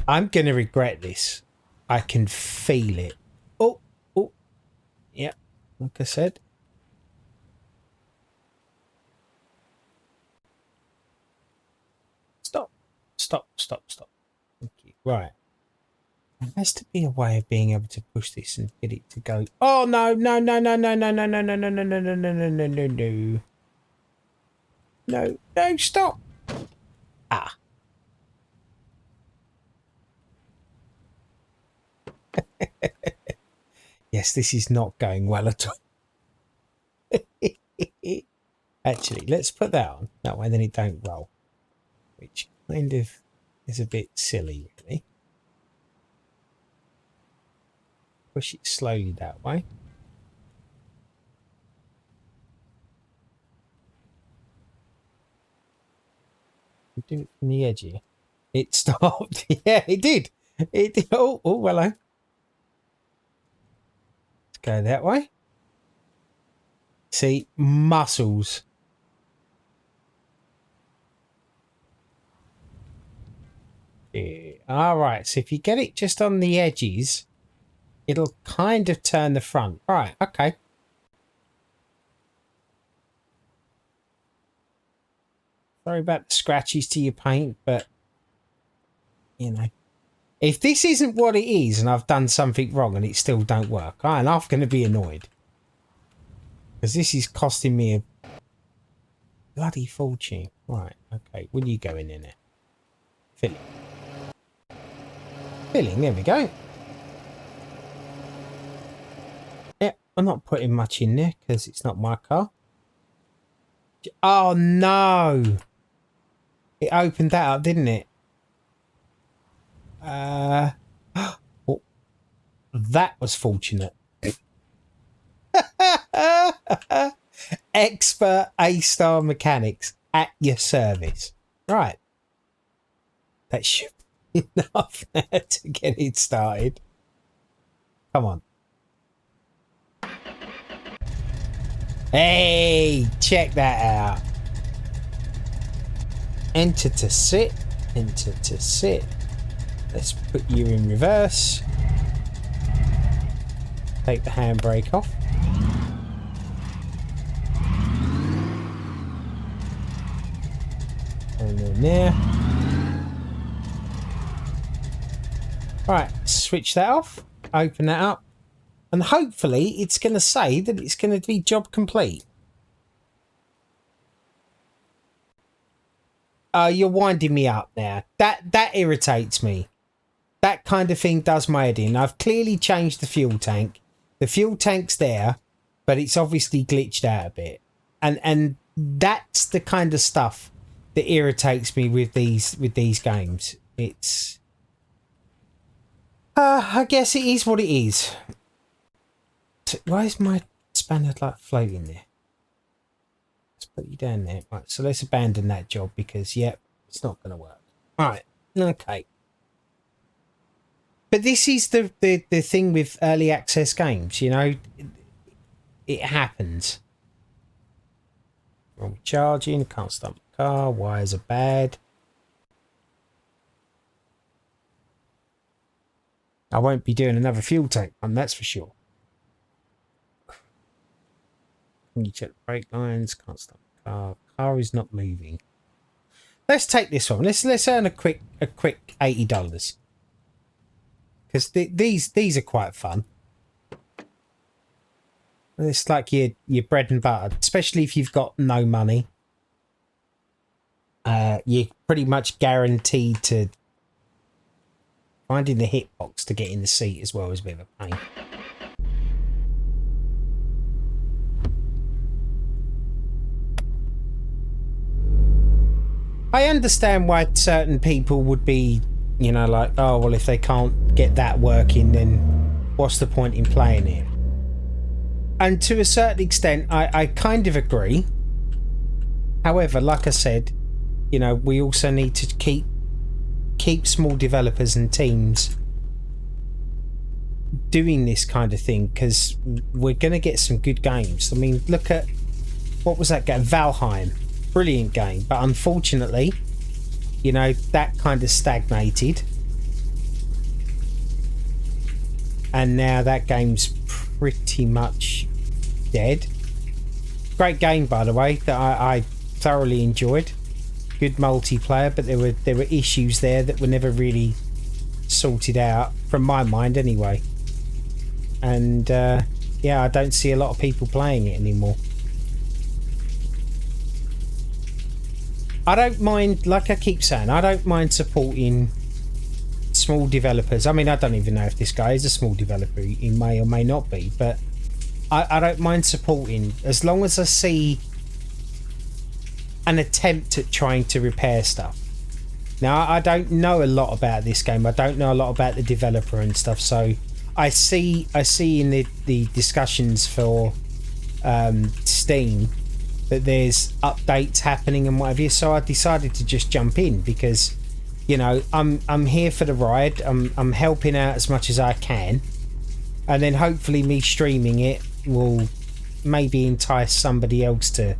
I'm going to regret this. I can feel it. Oh, oh. Yeah, like I said. Stop. Stop, stop, stop. Thank you. Right. There has to be a way of being able to push this and get it to go. Oh, no, no, no, no, no, no, no, no, no, no, no, no, no, no, no, no, no, no. No, no, stop. Ah. Yes, this is not going well at all. Actually, let's put that on. That way then it don't roll. Which kind of is a bit silly, really. Push it slowly that way. Do it from the edge here. It stopped. Yeah, it did. It did. Oh, oh, hello. Let's go that way. See, muscles. Yeah. All right. So if you get it just on the edges, it'll kind of turn the front. Right. Okay. Sorry about the scratches to your paint, but you know, if this isn't what it is and I've done something wrong and it still don't work, I'm going to be annoyed. Because this is costing me a bloody fortune. Right, okay. Will you go in there? Filling. Filling, there we go. Yep, I'm not putting much in there because it's not my car. Oh, no. It opened that up, didn't it? Oh, that was fortunate. Expert A-star mechanics at your service. Right. That should be enough to get it started. Come on. Hey, check that out. Enter to sit. Enter to sit. Let's put you in reverse. Take the handbrake off. And then there. Right, switch that off. Open that up. And hopefully it's going to say that it's going to be job complete. You're winding me up now. That irritates me. That kind of thing does my head in. I've clearly changed the fuel tank. The fuel tank's there, but it's obviously glitched out a bit. And that's the kind of stuff that irritates me with these games. It's I guess it is what it is. Why is my spanner like floating there? Let's put you down there. Right, so let's abandon that job because yep, it's not going to work. Right, okay. But this is the thing with early access games, you know, it happens. Wrong charging, can't start the car, wires are bad. I won't be doing another fuel tank one, that's for sure. Can you check the brake lines? Can't start the car. Car is not moving. Let's take this one. Let's earn a quick $80. Because these are quite fun. It's like your bread and butter, especially if you've got no money. You're pretty much guaranteed to finding the hitbox to get in the seat as well as a bit of a pain. I understand why certain people would be, you know, like, oh, well, if they can't get that working, then what's the point in playing it? And to a certain extent, I kind of agree. However, like I said, you know, we also need to keep small developers and teams doing this kind of thing because we're going to get some good games. I mean, look at what was that game? Valheim. Brilliant game. But unfortunately, you know, that kind of stagnated. And now that game's pretty much dead. Great game, by the way, that I thoroughly enjoyed. Good multiplayer, but there were issues there that were never really sorted out, from my mind anyway. And yeah, I don't see a lot of people playing it anymore. I don't mind, like I keep saying, I don't mind supporting small developers. I mean, I don't even know if this guy is a small developer. He may or may not be, but I don't mind supporting as long as I see an attempt at trying to repair stuff. Now, I don't know a lot about this game. I don't know a lot about the developer and stuff, so I see in the discussions for Steam that there's updates happening and whatever, so I decided to just jump in because, you know, I'm here for the ride. I'm helping out as much as I can, and then hopefully me streaming it will maybe entice somebody else to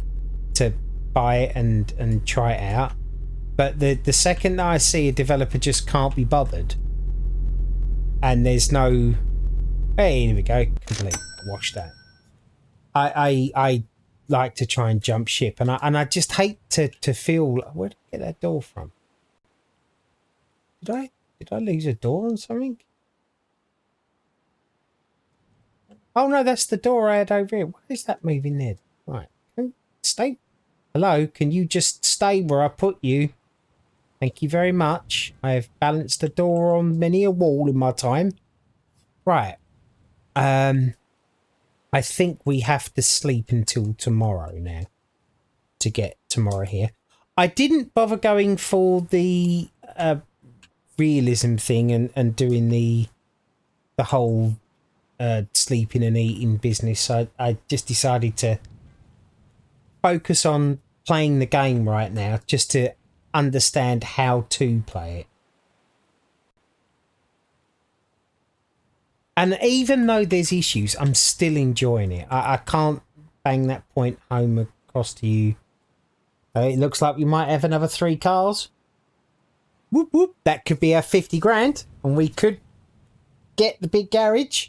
buy it and try it out. But the second that I see a developer just can't be bothered, and there's no, hey, here we go, complete, wash that. I like to try and jump ship, and I just hate to feel, where did I get that door from? Did I lose a door on something? Oh no, that's the door I had over here. Why is that moving there? Right, stay. Hello, can you just stay where I put you? Thank you very much. I have balanced the door on many a wall in my time. Right. I think we have to sleep until tomorrow now to get tomorrow here. I didn't bother going for the realism thing and doing the whole sleeping and eating business. I just decided to focus on playing the game right now, just to understand how to play it. And even though there's issues, I'm still enjoying it. I can't bang that point home across to you. It looks like we might have another 3 cars. Whoop whoop. That could be our 50 grand, and we could get the big garage,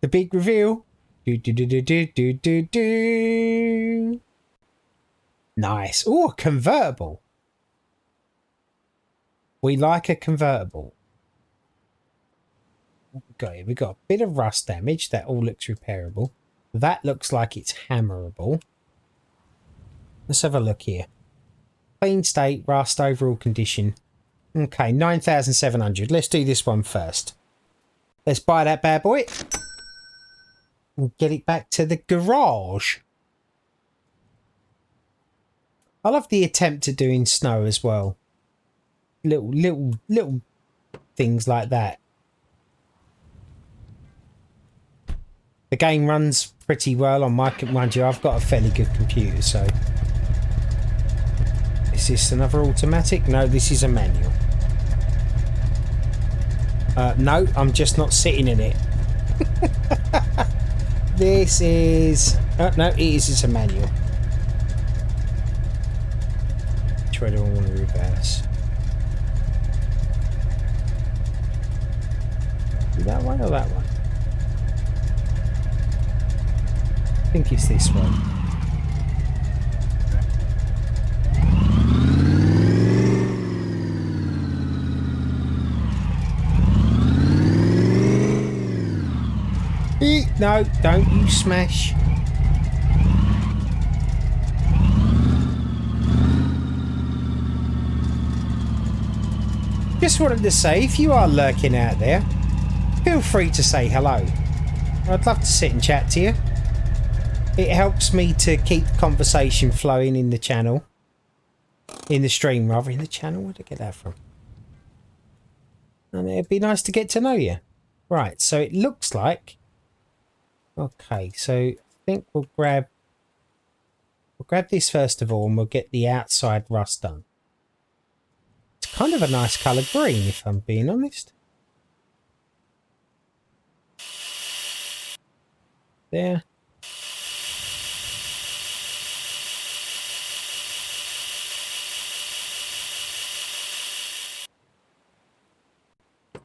the big reveal. Do do do do do do do do. Nice. Oh, a convertible. We like a convertible. We got a bit of rust damage. That all looks repairable. That looks like it's hammerable. Let's have a look here. Clean state, rust, overall condition. Okay, 9,700. Let's do this one first. Let's buy that bad boy and get it back to the garage. I love the attempt at doing snow as well. Little things like that. The game runs pretty well on my, mind you, I've got a fairly good computer, so. Is this another automatic? No, this is a manual. No, I'm just not sitting in it. This is... Oh, no, it's a manual. Which way do I want to reverse? That one or that one? I think it's this one. No, don't you smash. Just wanted to say, if you are lurking out there, feel free to say hello. I'd love to sit and chat to you. It helps me to keep the conversation flowing in the channel. In the stream, rather. In the channel? Where'd I get that from? And it'd be nice to get to know you. Right, so it looks like... Okay, so I think we'll grab this first of all, and we'll get the outside rust done. It's kind of a nice colour green, if I'm being honest. There.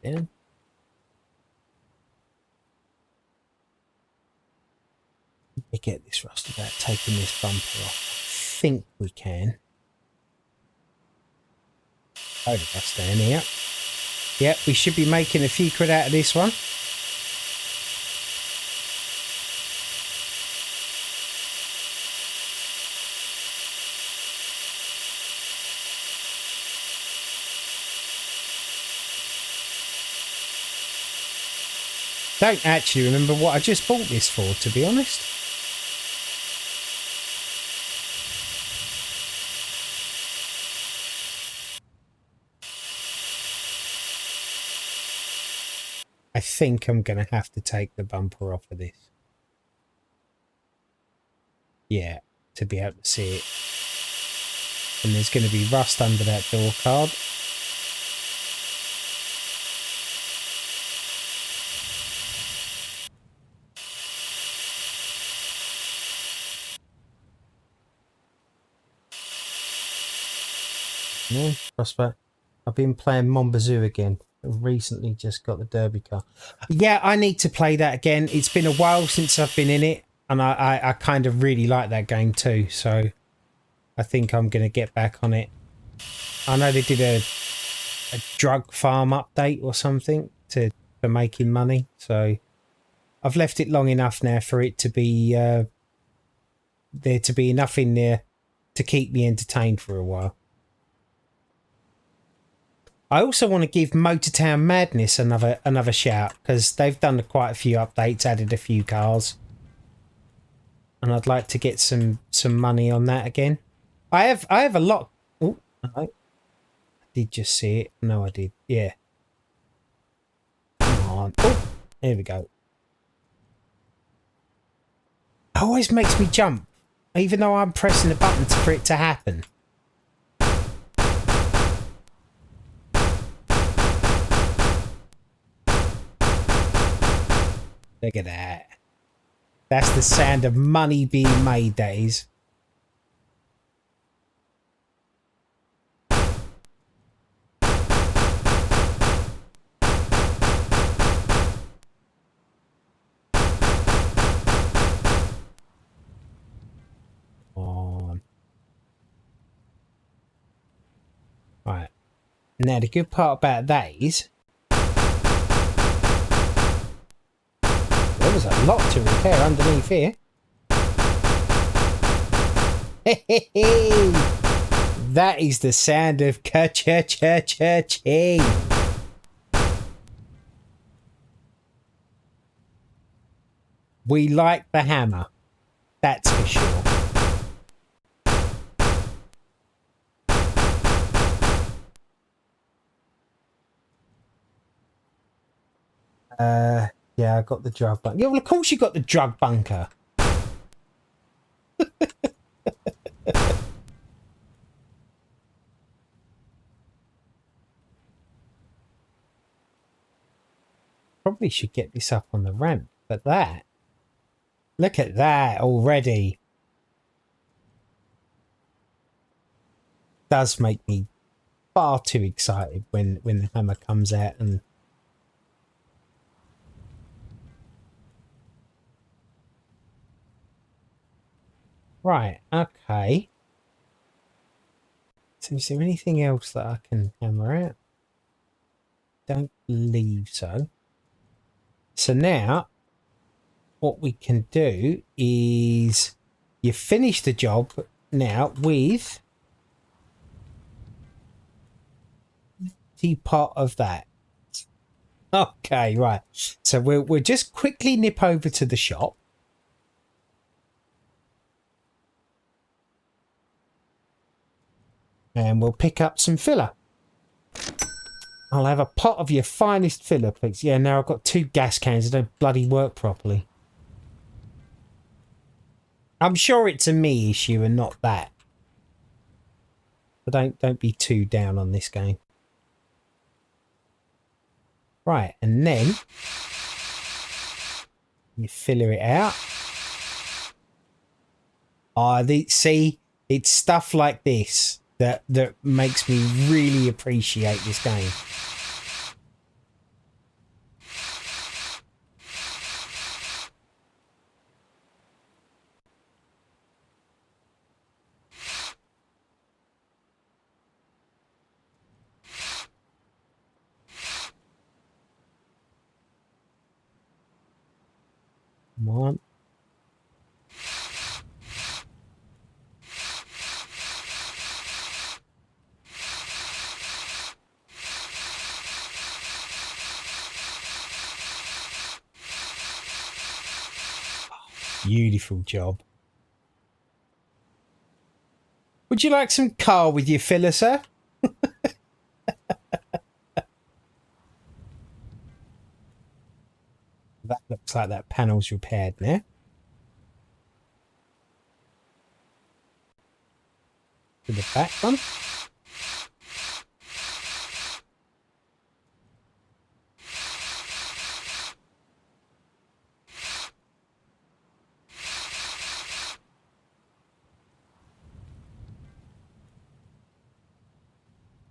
then. We get this rust about taking this bumper off. I think we can. Load of rust down here. Yep, we should be making a few quid out of this one. Don't actually remember what I just bought this for, to be honest. I think I'm going to have to take the bumper off of this. Yeah, to be able to see it. And there's going to be rust under that door card. No, prospect. I've been playing Mombazoo again. Recently just got the derby car. Yeah, I need to play that again. It's been a while since I've been in it, and I kind of really like that game too, so I think I'm going to get back on it. I know they did a drug farm update or something for making money, so I've left it long enough now for it to be there to be enough in there to keep me entertained for a while. I also want to give Motortown Madness another shout, because they've done quite a few updates, added a few cars, and I'd like to get some money on that again. I have a lot. Oh, I did just see it. No, I did. Yeah. Come on. Oh, there we go. It always makes me jump, even though I'm pressing the button for it to happen. Look at that. That's the sound of money being made, that is. Right. Now, the good part about that is there was a lot to repair underneath here. That is the sound of ka-cha-cha-cha-ching. We like the hammer. That's for sure. Yeah, I got the drug bunker. Yeah, well, of course you got the drug bunker. Probably should get this up on the ramp, but that. Look at that already. Does make me far too excited when the hammer comes out and. Right, okay. So is there anything else that I can hammer out? Don't believe so. So now, what we can do is you finish the job now with the part of that. Okay, right. So we'll just quickly nip over to the shop. And we'll pick up some filler. I'll have a pot of your finest filler, please. Yeah, now I've got 2 gas cans that don't bloody work properly. I'm sure it's a me issue and not that. But don't be too down on this game. Right, and then you filler it out. See, it's stuff like this that makes me really appreciate this game. Come on. Beautiful job. Would you like some car with your filler, sir? That looks like that panel's repaired now. To the back one.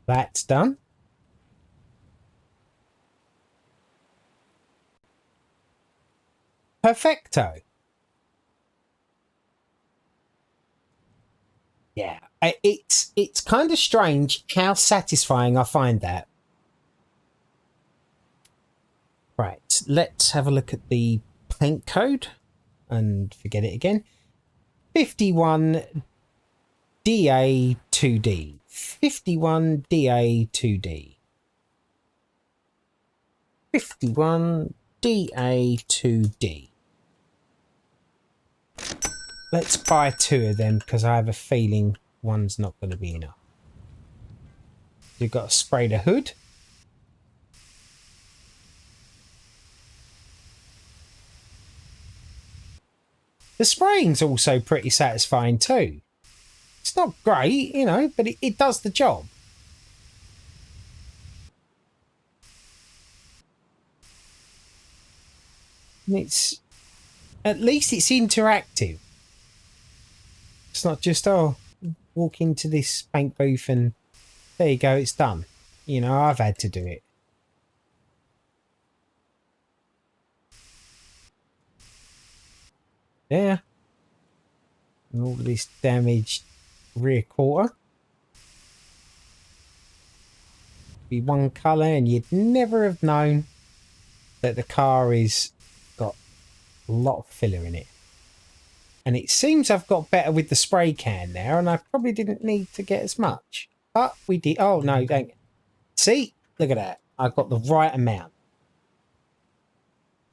That's done. Perfecto. Yeah, it's kind of strange how satisfying I find that. Right, let's have a look at the paint code and forget it again. 51 DA2D. 51 DA2D. 51 DA2D. Let's buy 2 of them because I have a feeling one's not going to be enough. You've got to spray the hood. The spraying's also pretty satisfying too. It's not great, you know, but it does the job. And at least it's interactive. It's not just, oh, walk into this paint booth and there you go, it's done. You know, I've had to do it. Yeah. And all this damaged rear quarter. Be one colour and you'd never have known that the car is got a lot of filler in it. And it seems I've got better with the spray can now, and I probably didn't need to get as much. But we did. Oh, no, don't. See? Look at that. I got the right amount.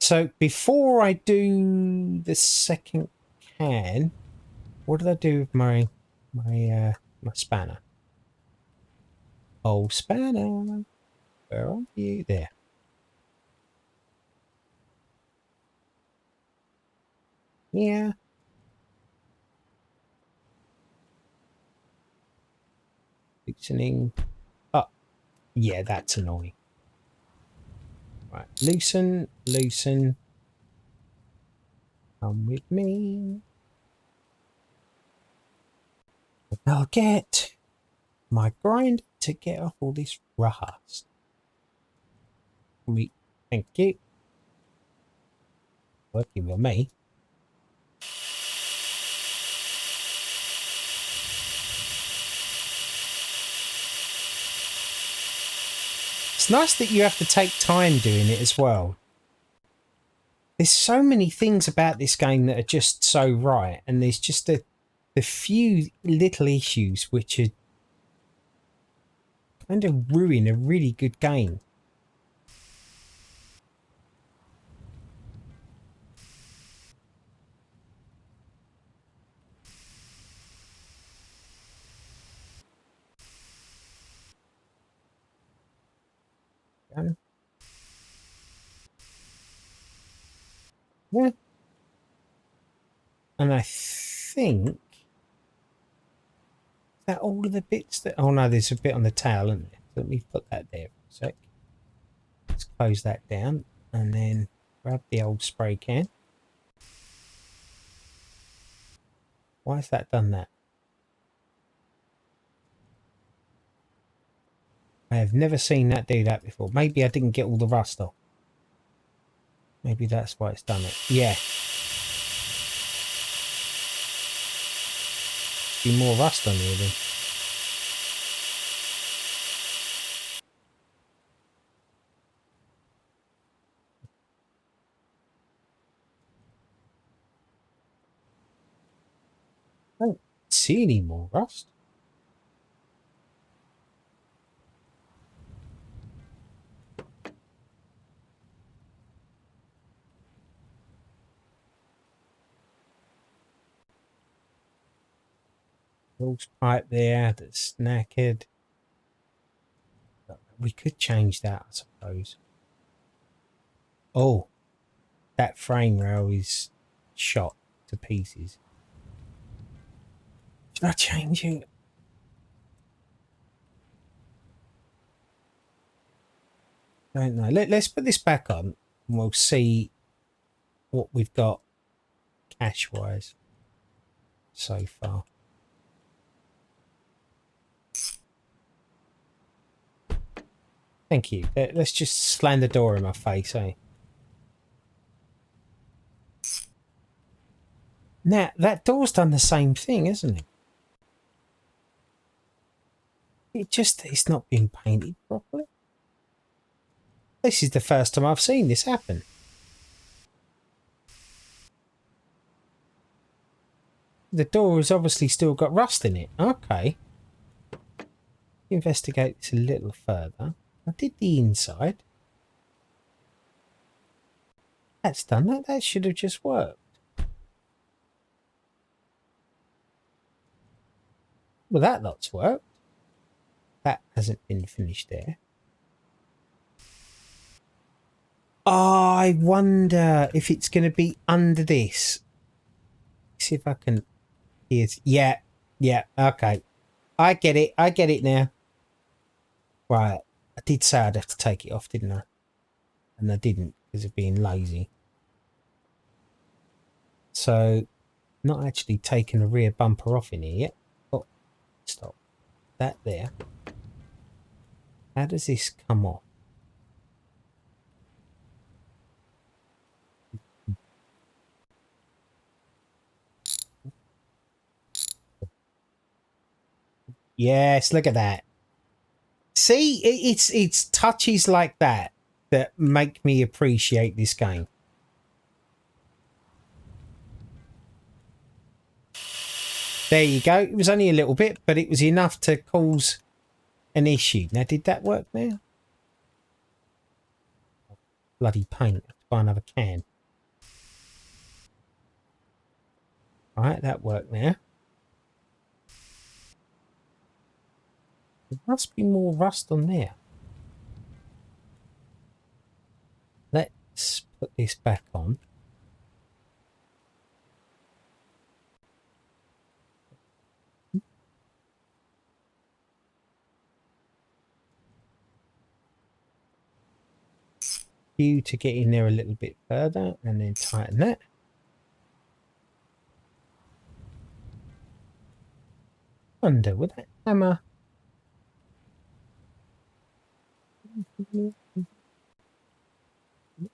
So before I do the second can, what did I do with my spanner? Oh, spanner. Where are you? There. Yeah. Loosening. Oh, yeah, that's annoying. Right, loosen, loosen. Come with me. I'll get my grind to get off all this rust. Thank you. Working with me. It's nice that you have to take time doing it as well. There's so many things about this game that are just so right, and there's just the few little issues which are kind of ruin a really good game. Yeah. And I think that all of the bits that... Oh no, there's a bit on the tail, isn't there? Let me put that there for a sec. Let's close that down and then grab the old spray can. Why has that done that? I have never seen that do that before. Maybe I didn't get all the rust off. Maybe that's why it's done it. Yeah. Be more rust on here then. see any more rust. Hose pipe there that's knackered. We could change that, I suppose. Oh, that frame rail is shot to pieces. Should I change it? I don't know. Let's put this back on and we'll see what we've got cash-wise so far. Thank you. Let's just slam the door in my face, eh? Now, that door's done the same thing, isn't it? It's not been painted properly. This is the first time I've seen this happen. The door has obviously still got rust in it. Okay. Investigate this a little further. I did the inside. That's done that. That should have just worked. Well, that lot's worked. That hasn't been finished there. I wonder if it's going to be under this. See if I can... Yeah, okay. I get it now. Right. I did say I'd have to take it off, didn't I? And I didn't because of being lazy. So, not actually taking a rear bumper off in here yet. Oh, stop. That there. How does this come off? Yes, look at that. See, it's touches like that that make me appreciate this game. There you go. It was only a little bit, but it was enough to cause an issue. Now, did that work now? Bloody paint. I have to buy another can. Right, that worked now. There must be more rust on there. Let's put this back on. You to get in there a little bit further and then tighten that. Wonder, with that hammer...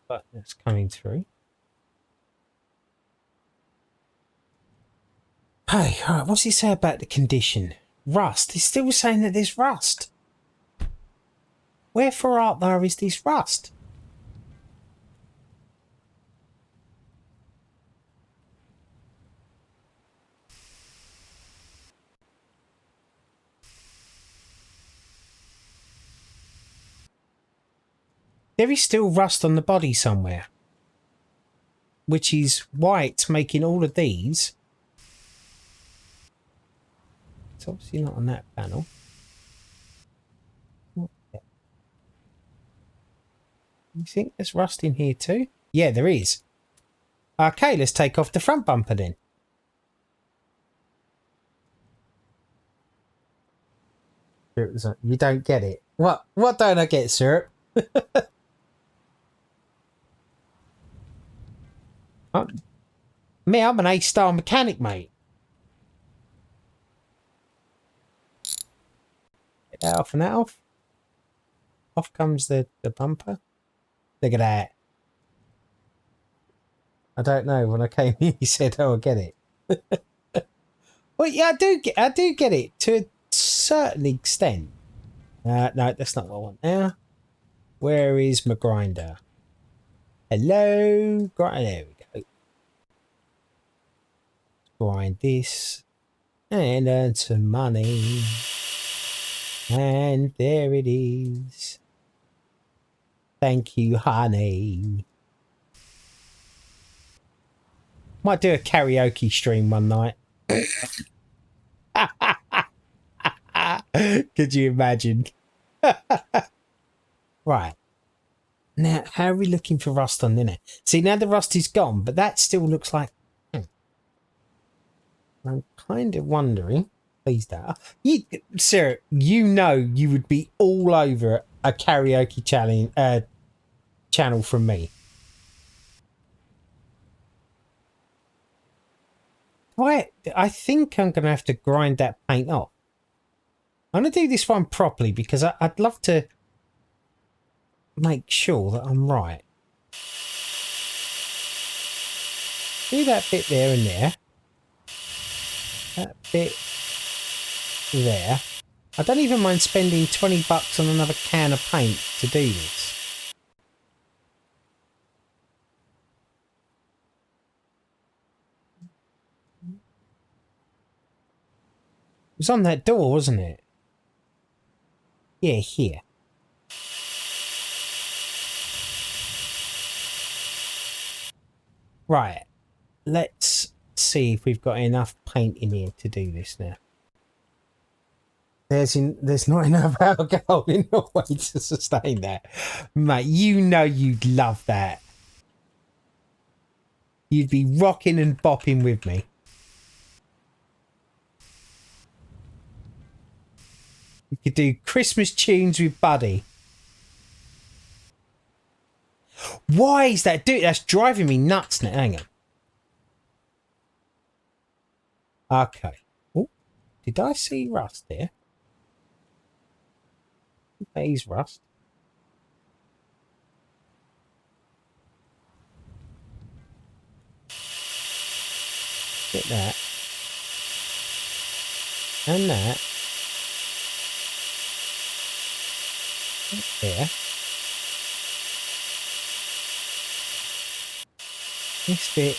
But that's coming through. Hey, alright, what's he say about the condition? Rust. He's still saying that there's rust. Wherefore art thou is this rust? There is still rust on the body somewhere, which is why it's making all of these. It's obviously not on that panel. You think there's rust in here too? Yeah, there is. Okay, let's take off the front bumper then. You don't get it. What don't I get, sir? I'm an A-star mechanic, mate. Get that off and that off. Off comes the bumper. Look at that. I don't know. When I came in, he said, "Oh, I get it." Well, yeah, I do get it to a certain extent. No, that's not what I want now. Where is my grinder? Hello, grinder. There we go. Grind this. and earn some money. And there it is. Thank you, honey. Might do a karaoke stream one night. Could you imagine? Right. Now, how are we looking for rust on there? See, now the rust is gone, but that still looks like... I'm kind of wondering... Please don't. Sarah, you know you would be all over a karaoke channel from me. Right, I think I'm going to have to grind that paint off. I'm going to do this one properly because I'd love to make sure that I'm right. Do that bit there and there. That bit there. I don't even mind spending $20 on another can of paint to do this. It was on that door, wasn't it? Yeah, here. Right. Let's see if we've got enough paint in here to do this now. There's not enough alcohol in the way to sustain that. Mate, you know you'd love that. You'd be rocking and bopping with me. You could do Christmas tunes with Buddy. Why is that? Dude, that's driving me nuts now. Hang on. Okay. Oh, did I see rust here? Phase rust. Get that. And that. There. This bit.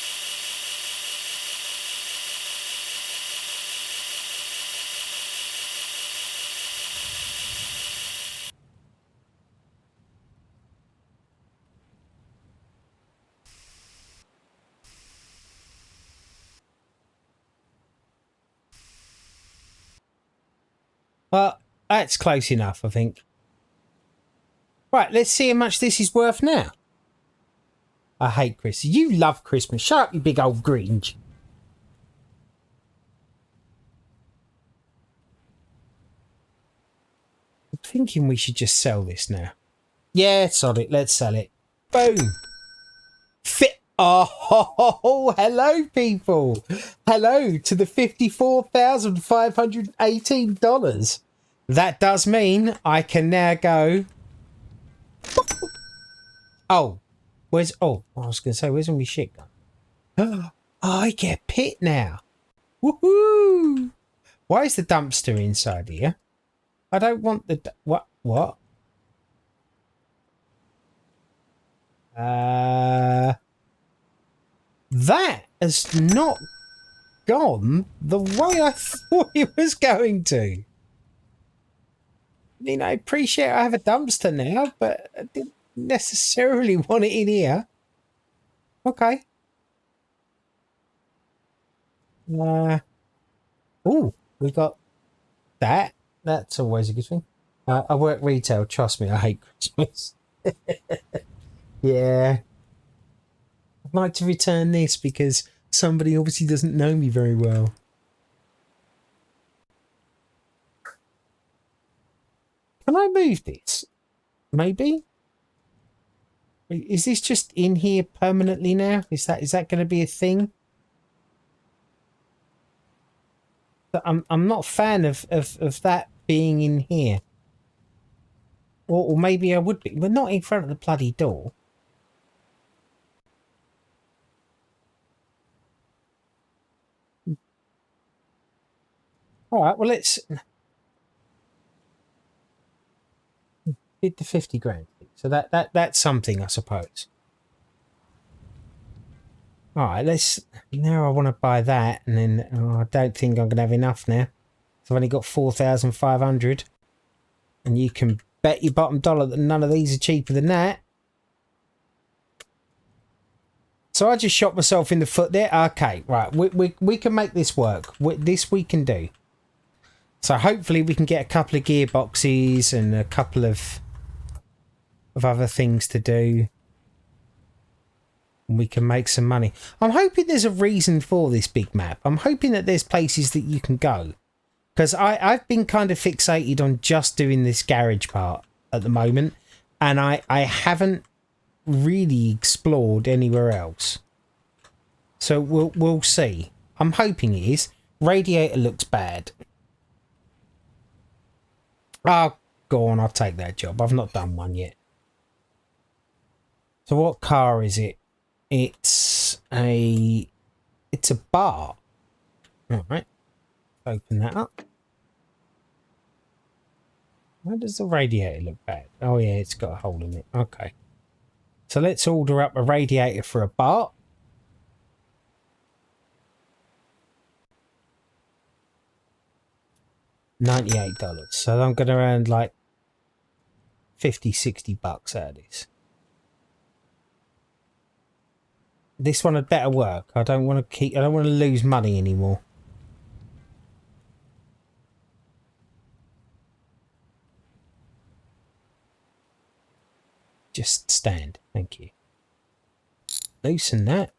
Well, that's close enough, I think. Right, let's see how much this is worth now. I hate Christmas. You love Christmas. Shut up, you big old Grinch. I'm thinking we should just sell this now. Yeah, sod it. Let's sell it. Boom. Fit. Oh, hello, people. Hello to the $54,518. That does mean I can now go. Oh, where's... Oh, I was going to say, where's all my shit gone? Oh, I get pit now. Woohoo! Why is the dumpster inside here? I don't want the... What? What? That has not gone the way I thought it was going to. I mean, I appreciate I have a dumpster now, but I didn't necessarily want it in here. Okay. Oh, we got that. That's always a good thing. I work retail. Trust me, I hate Christmas. Yeah. I'd like to return this because somebody obviously doesn't know me very well. Can I move this? Maybe? Is this just in here permanently now? Is that going to be a thing? But I'm not a fan of that being in here. Or maybe I would be. We're not in front of the bloody door. All right, well, let's bid the 50 grand. So that's something, I suppose. All right, let's. Now I want to buy that, and then I don't think I'm gonna have enough now. So I've only got 4,500, and you can bet your bottom dollar that none of these are cheaper than that. So I just shot myself in the foot there. Okay, right, we can make this work. This we can do. So hopefully we can get a couple of gearboxes and a couple of other things to do. And we can make some money. I'm hoping there's a reason for this big map. I'm hoping that there's places that you can go. Because I've been kind of fixated on just doing this garage part at the moment. And I haven't really explored anywhere else. So we'll see. I'm hoping it is. Radiator looks bad. Oh, go on, I'll take that job. I've not done one yet. So what car is it? It's a bar. All right. Open that up. Why does the radiator look bad? Oh yeah, it's got a hole in it. Okay. So let's order up a radiator for a bar. $98. So I'm going to earn like 50, 60 bucks out of this. This one had better work. I don't want to lose money anymore. Just stand. Thank you. Loosen that.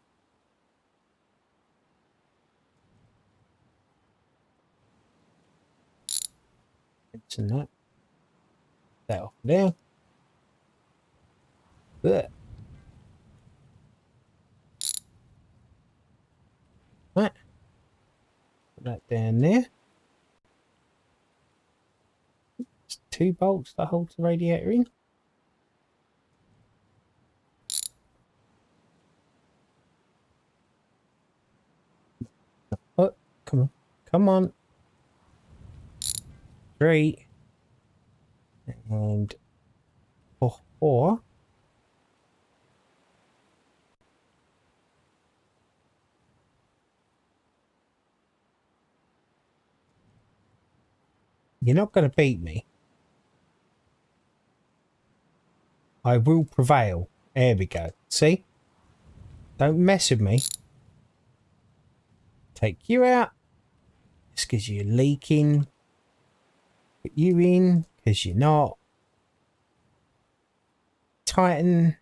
Loosen that. That off there. Ugh. That. Put that down there. It's 2 bolts that hold the radiator in. Oh, come on. Come on. 3. And 4. You're not going to beat me. I will prevail. There we go. See? Don't mess with me. Take you out. Just because you're leaking. Put you in because you're not. Tighten.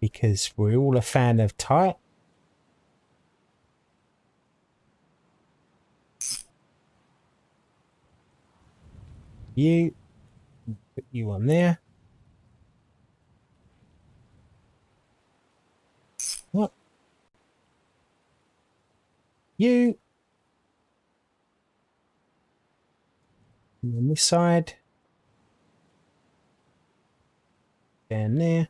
Because we're all a fan of tight. You. Put you on there. What? You. And on this side. Down there.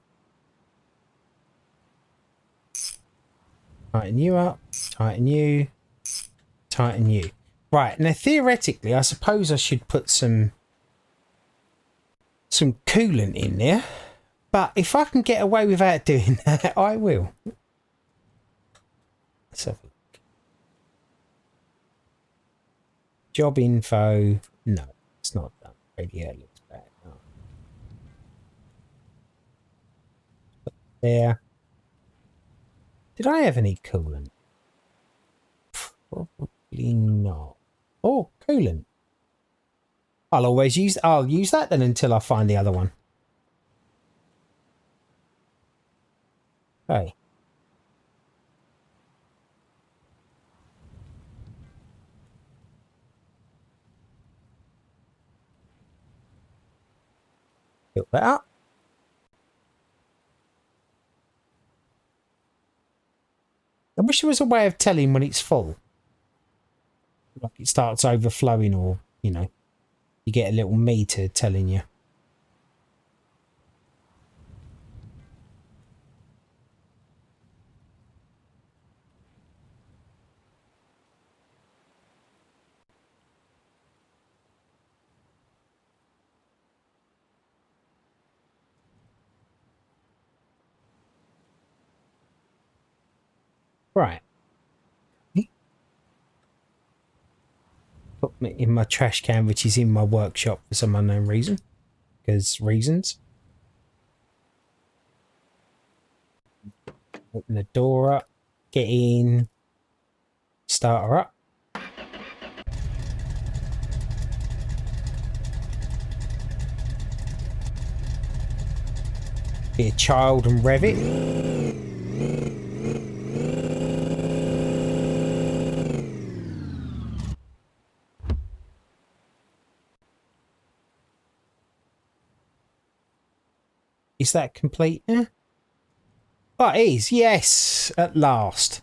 Tighten you up. Tighten you. Tighten you. Right, now theoretically, I suppose I should put some coolant in there. But if I can get away without doing that, I will. Let's have a look. Job info. No, it's not done. Radiator looks bad. No. There. Did I have any coolant? Probably not. Oh, coolant. I'll use that then until I find the other one. Okay. Fill that up. I wish there was a way of telling when it's full. Like it starts overflowing or, you know, you get a little meter telling you. Right. Put it in my trash can, which is in my workshop for some unknown reason. Because reasons. Open the door up. Get in. Start her up. Be a child and rev it. Is that complete now? Oh, it is. Yes, at last.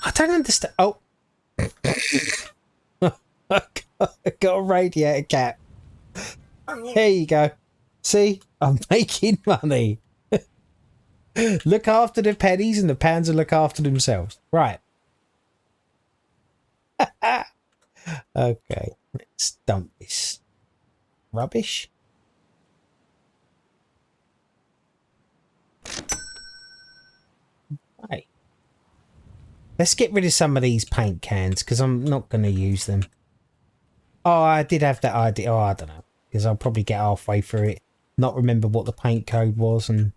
I don't understand. Oh. I got a radiator cap. There you go. See, I'm making money. Look after the pennies and the pounds will look after themselves. Right. Okay, let's dump this rubbish. Right. Let's get rid of some of these paint cans because I'm not going to use them. Oh, I did have that idea. Oh, I don't know. Because I'll probably get halfway through it, not remember what the paint code was, and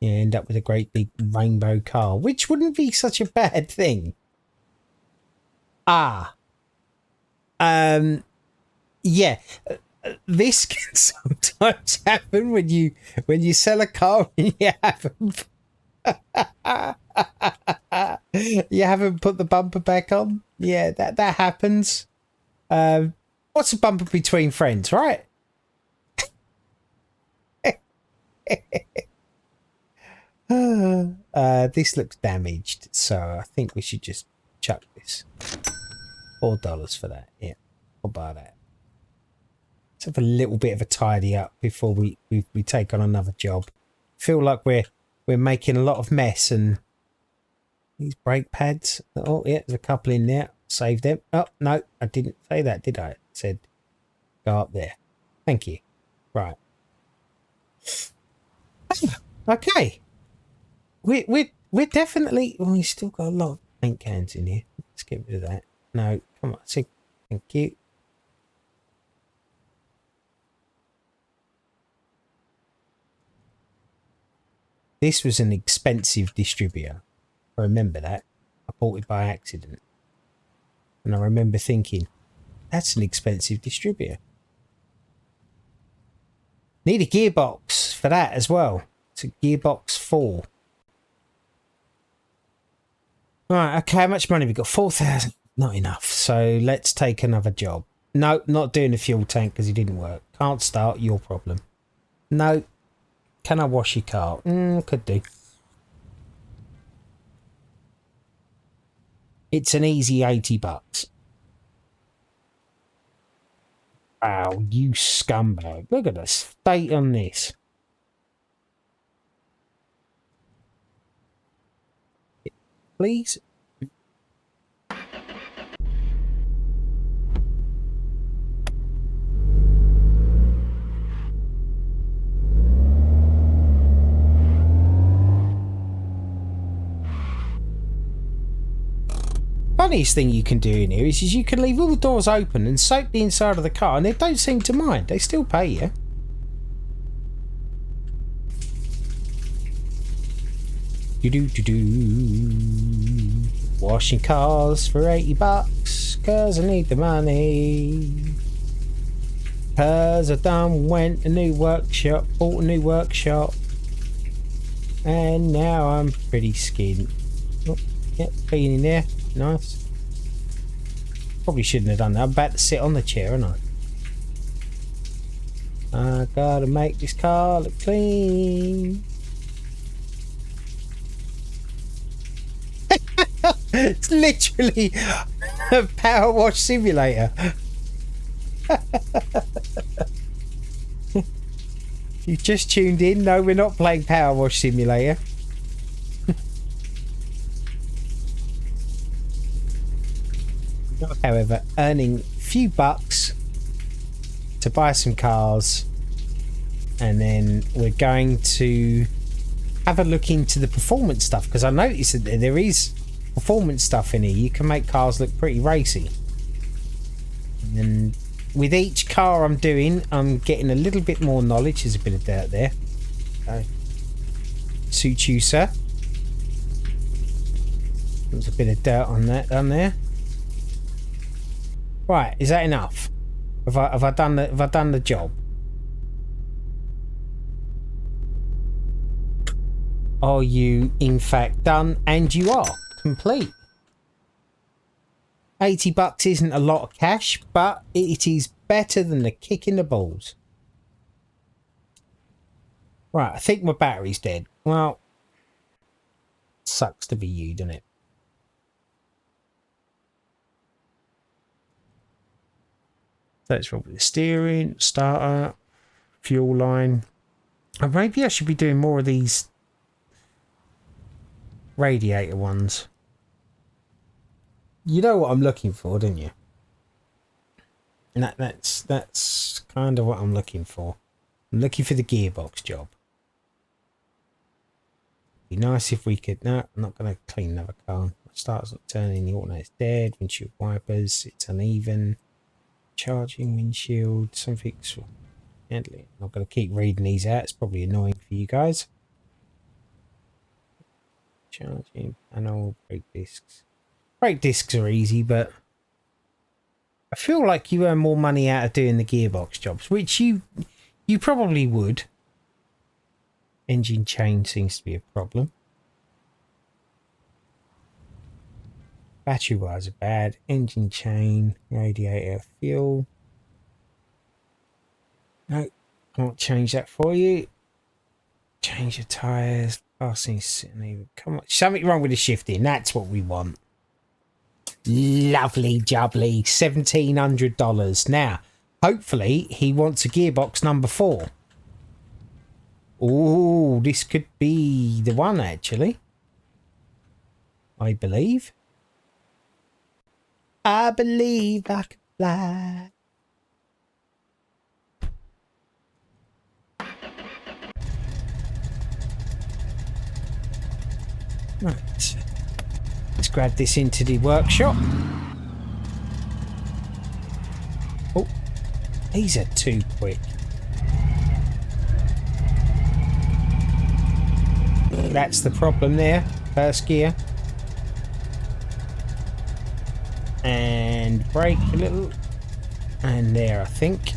yeah, end up with a great big rainbow car, which wouldn't be such a bad thing. Ah. Yeah. This can sometimes happen when you sell a car and you haven't put the bumper back on. Yeah, that happens. What's a bumper between friends, right? This looks damaged, so I think we should just chuck this. $4 for that. Yeah, I'll buy that. Let's have a little bit of a tidy up before we take on another job. Feel like we're making a lot of mess, and these brake pads. Oh yeah, there's a couple in there. Save them. Oh no, I didn't say that, did I? I said go up there. Thank you. Right. Okay. We're definitely. Well, we still got a lot of paint cans in here. Let's get rid of that. No, come on. See, thank you. This was an expensive distributor. I remember that. I bought it by accident. And I remember thinking, that's an expensive distributor. Need a gearbox for that as well. It's a gearbox 4. Right, okay, how much money have we got? 4,000. Not enough. So let's take another job. No, not doing the fuel tank because it didn't work. Can't start, your problem. No. Can I wash your car? Could do. It's an easy $80. Wow, you scumbag. Look at the state on this. Please. Funniest thing you can do in here is you can leave all the doors open and soak the inside of the car, and they don't seem to mind. They still pay you. Washing cars for $80 cause I need the money. Cause I done went a new workshop, bought a new workshop, and now I'm pretty skinned. Oh, yeah, clean in there. Nice. Probably shouldn't have done that. I'm about to sit on the chair, aren't I? I gotta make this car look clean. It's literally a power wash simulator. You've just tuned in. No, we're not playing Power Wash Simulator. However, earning a few bucks to buy some cars, and then we're going to have a look into the performance stuff, because I noticed that there is performance stuff in here. You can make cars look pretty racy. And with each car I'm doing, I'm getting a little bit more knowledge. There's a bit of dirt there. Suit you, sir. There's a bit of dirt on that down there. Right, is that enough? Have I done the job? Are you in fact done? And you are complete. $80 isn't a lot of cash, but it is better than the kick in the balls. Right, I think my battery's dead. Well, sucks to be you, doesn't it? That's probably the steering, starter, fuel line. And maybe I should be doing more of these radiator ones. You know what I'm looking for, don't you? And that's kind of what I'm looking for. I'm looking for the gearbox job. Be nice if we could. No, I'm not going to clean another car. Starter's not turning. The alternator's dead. Windshield wipers. It's uneven. Charging windshield. Something's handling. I'm not going to keep reading these out. It's probably annoying for you guys. Charging panel. Brake discs. Brake discs are easy, but I feel like you earn more money out of doing the gearbox jobs, which you probably would. Engine chain seems to be a problem. Battery wires are bad. Engine chain, radiator, fuel. No, can't change that for you. Change the tyres. Passing sitting even. Come on, something wrong with the shifting. That's what we want. Lovely jubbly. $1,700. Now, hopefully, he wants a gearbox number 4. Oh, this could be the one, actually. I believe. I believe I can fly. Right. Let's grab this into the workshop. Oh, these are too quick. That's the problem there. First gear. And brake a little. And there, I think.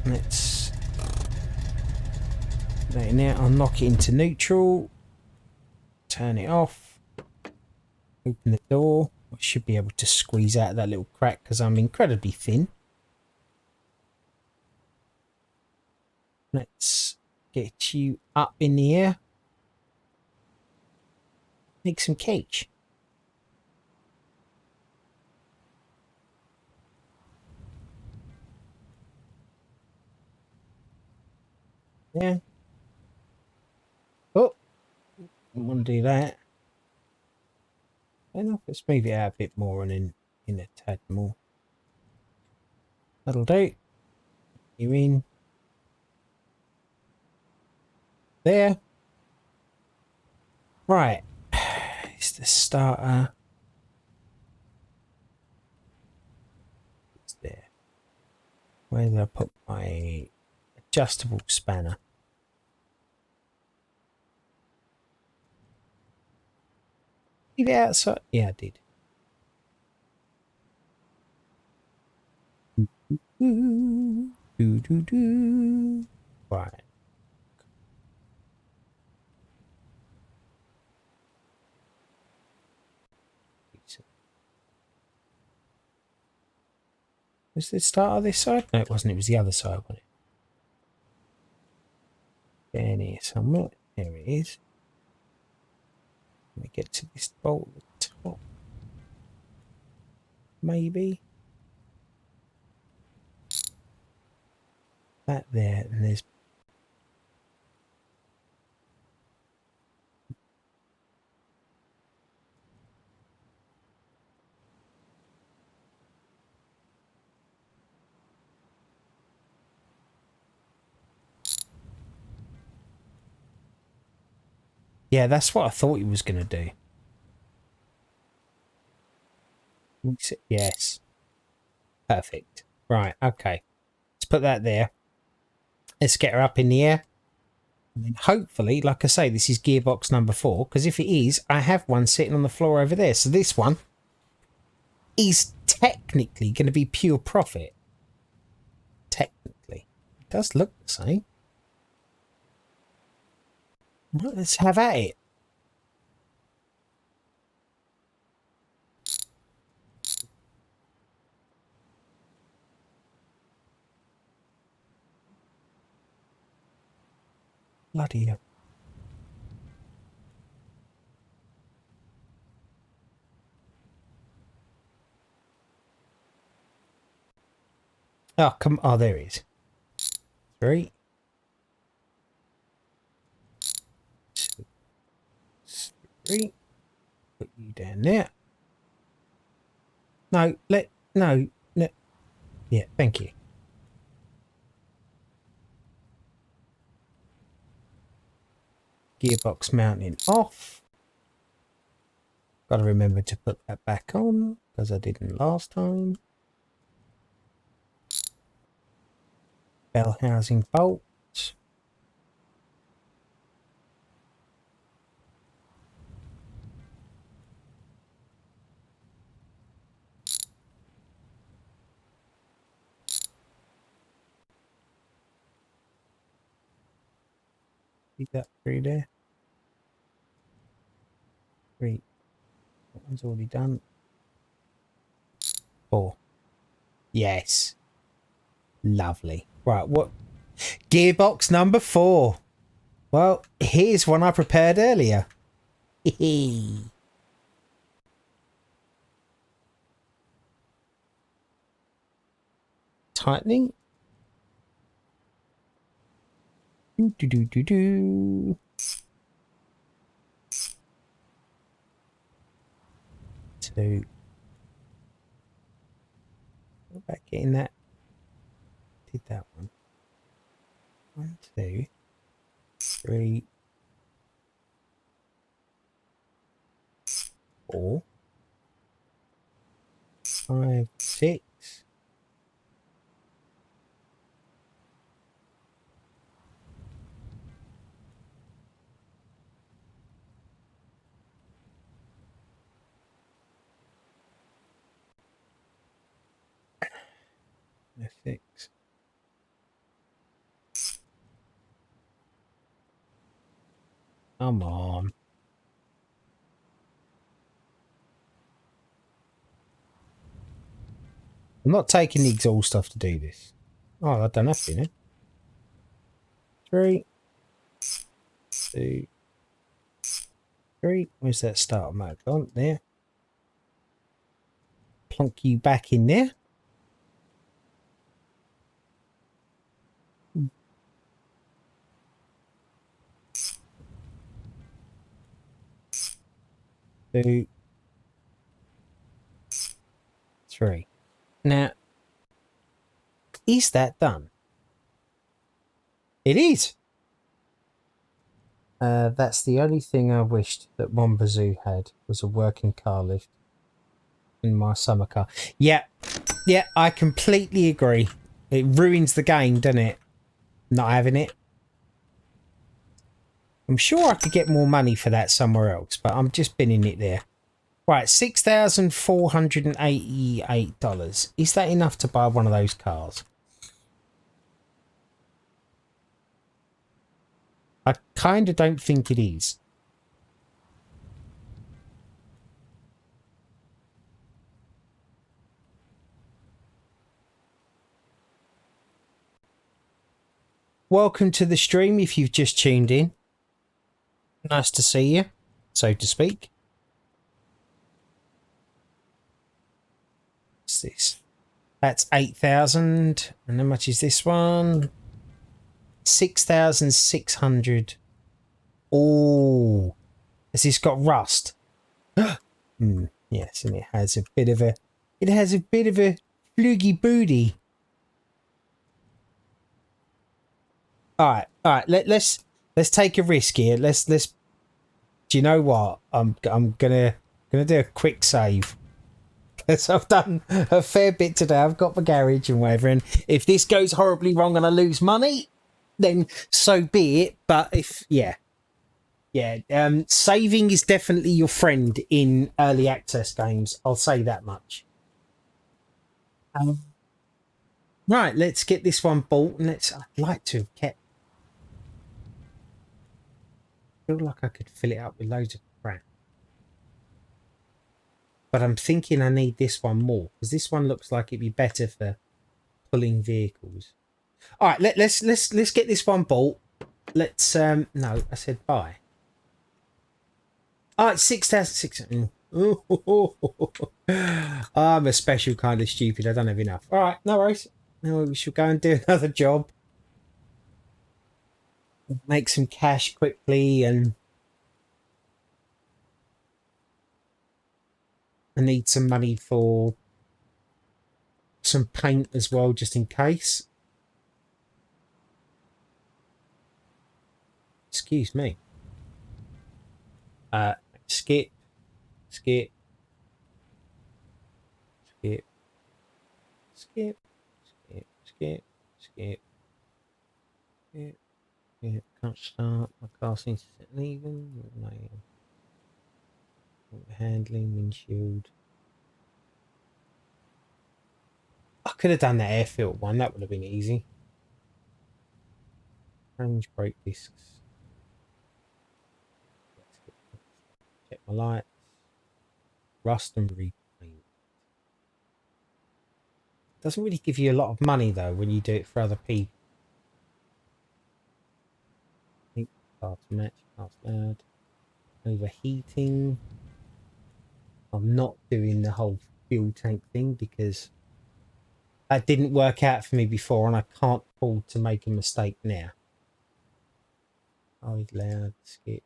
Let's... Now I'll knock it into neutral. Turn it off. Open the door. I should be able to squeeze out that little crack because I'm incredibly thin. Let's get you up in the air. Make some cake. Yeah. Oh, I want to do that. Enough. Let's move it out a bit more and then in a tad more. That'll do. You in. There. Right. It's the starter. It's there. Where did I put my adjustable spanner? Leave it outside. Yeah, I did. Do. Right. Was the starter this side? No, it wasn't. It was the other side, wasn't it? Down here somewhere. There it is. Let me get to this bolt at the top. Maybe. That there, and there's... Yeah, that's what I thought he was going to do. Yes. Perfect. Right, okay. Let's put that there. Let's get her up in the air. And then hopefully, like I say, this is gearbox number 4, because if it is, I have one sitting on the floor over there. So this one is technically going to be pure profit. Technically. It does look the same. Right, let's have at it. Bloody hell. Oh, come on. Oh, there it is. 3, 2, 3. Put you down there. No, no. Yeah, thank you. Gearbox mounting off. Got to remember to put that back on, because I didn't last time. Bell housing bolt. Leave that through there. 3. That one's already done. 4. Yes. Lovely. Right, what? Gearbox number 4. Well, here's one I prepared earlier. Tightening. Do. 2. What about getting that? Did that one. 1, 2, 3, 4, 5, 6. No, 6. Come on. I'm not taking the exhaust off to do this. Oh, I don't have to, you know. 3, 2, 3. Where's that starter mode? On there. Plonk you back in there. Two, 3. Now, is that done? It is. That's the only thing I wished that Mombazoo had, was a working car lift in my summer car. Yeah, I completely agree. It ruins the game, doesn't it? Not having it. I'm sure I could get more money for that somewhere else, but I'm just binning it there. Right, $6,488. Is that enough to buy one of those cars? I kind of don't think it is. Welcome to the stream if you've just tuned in. Nice to see you, so to speak. What's this? That's 8,000. And how much is this one? 6,600. Oh, has this got rust? Yes, and it has a bit of a fluggy booty. All right. Let's take a risk here. Let's. Do you know what? I'm gonna do a quick save. So I've done a fair bit today. I've got my garage and whatever. And if this goes horribly wrong and I lose money, then so be it. But if, yeah. Saving is definitely your friend in early access games. I'll say that much. Right, let's get this one bought. And I'd like to have kept. I feel like I could fill it up with loads of crap. But I'm thinking I need this one more because this one looks like it'd be better for pulling vehicles. All right, let's get this one bought. Let's no, I said buy. Oh, it's 6,600. I'm a special kind of stupid. I don't have enough. All right, no worries. Now we should go and do another job. Make some cash quickly, and I need some money for some paint as well, just in case. Excuse me. Skip, skip, skip, skip, skip, skip, skip, skip, skip. Can't start. My car seems to sit leaving. Handling, windshield. I could have done that airfield one. That would have been easy. Change brake discs. Check my lights. Rust and repaint. Doesn't really give you a lot of money though when you do it for other people. Car to match, car's loud. Overheating. I'm not doing the whole fuel tank thing because that didn't work out for me before and I can't afford to make a mistake now. Oh, loud, skip.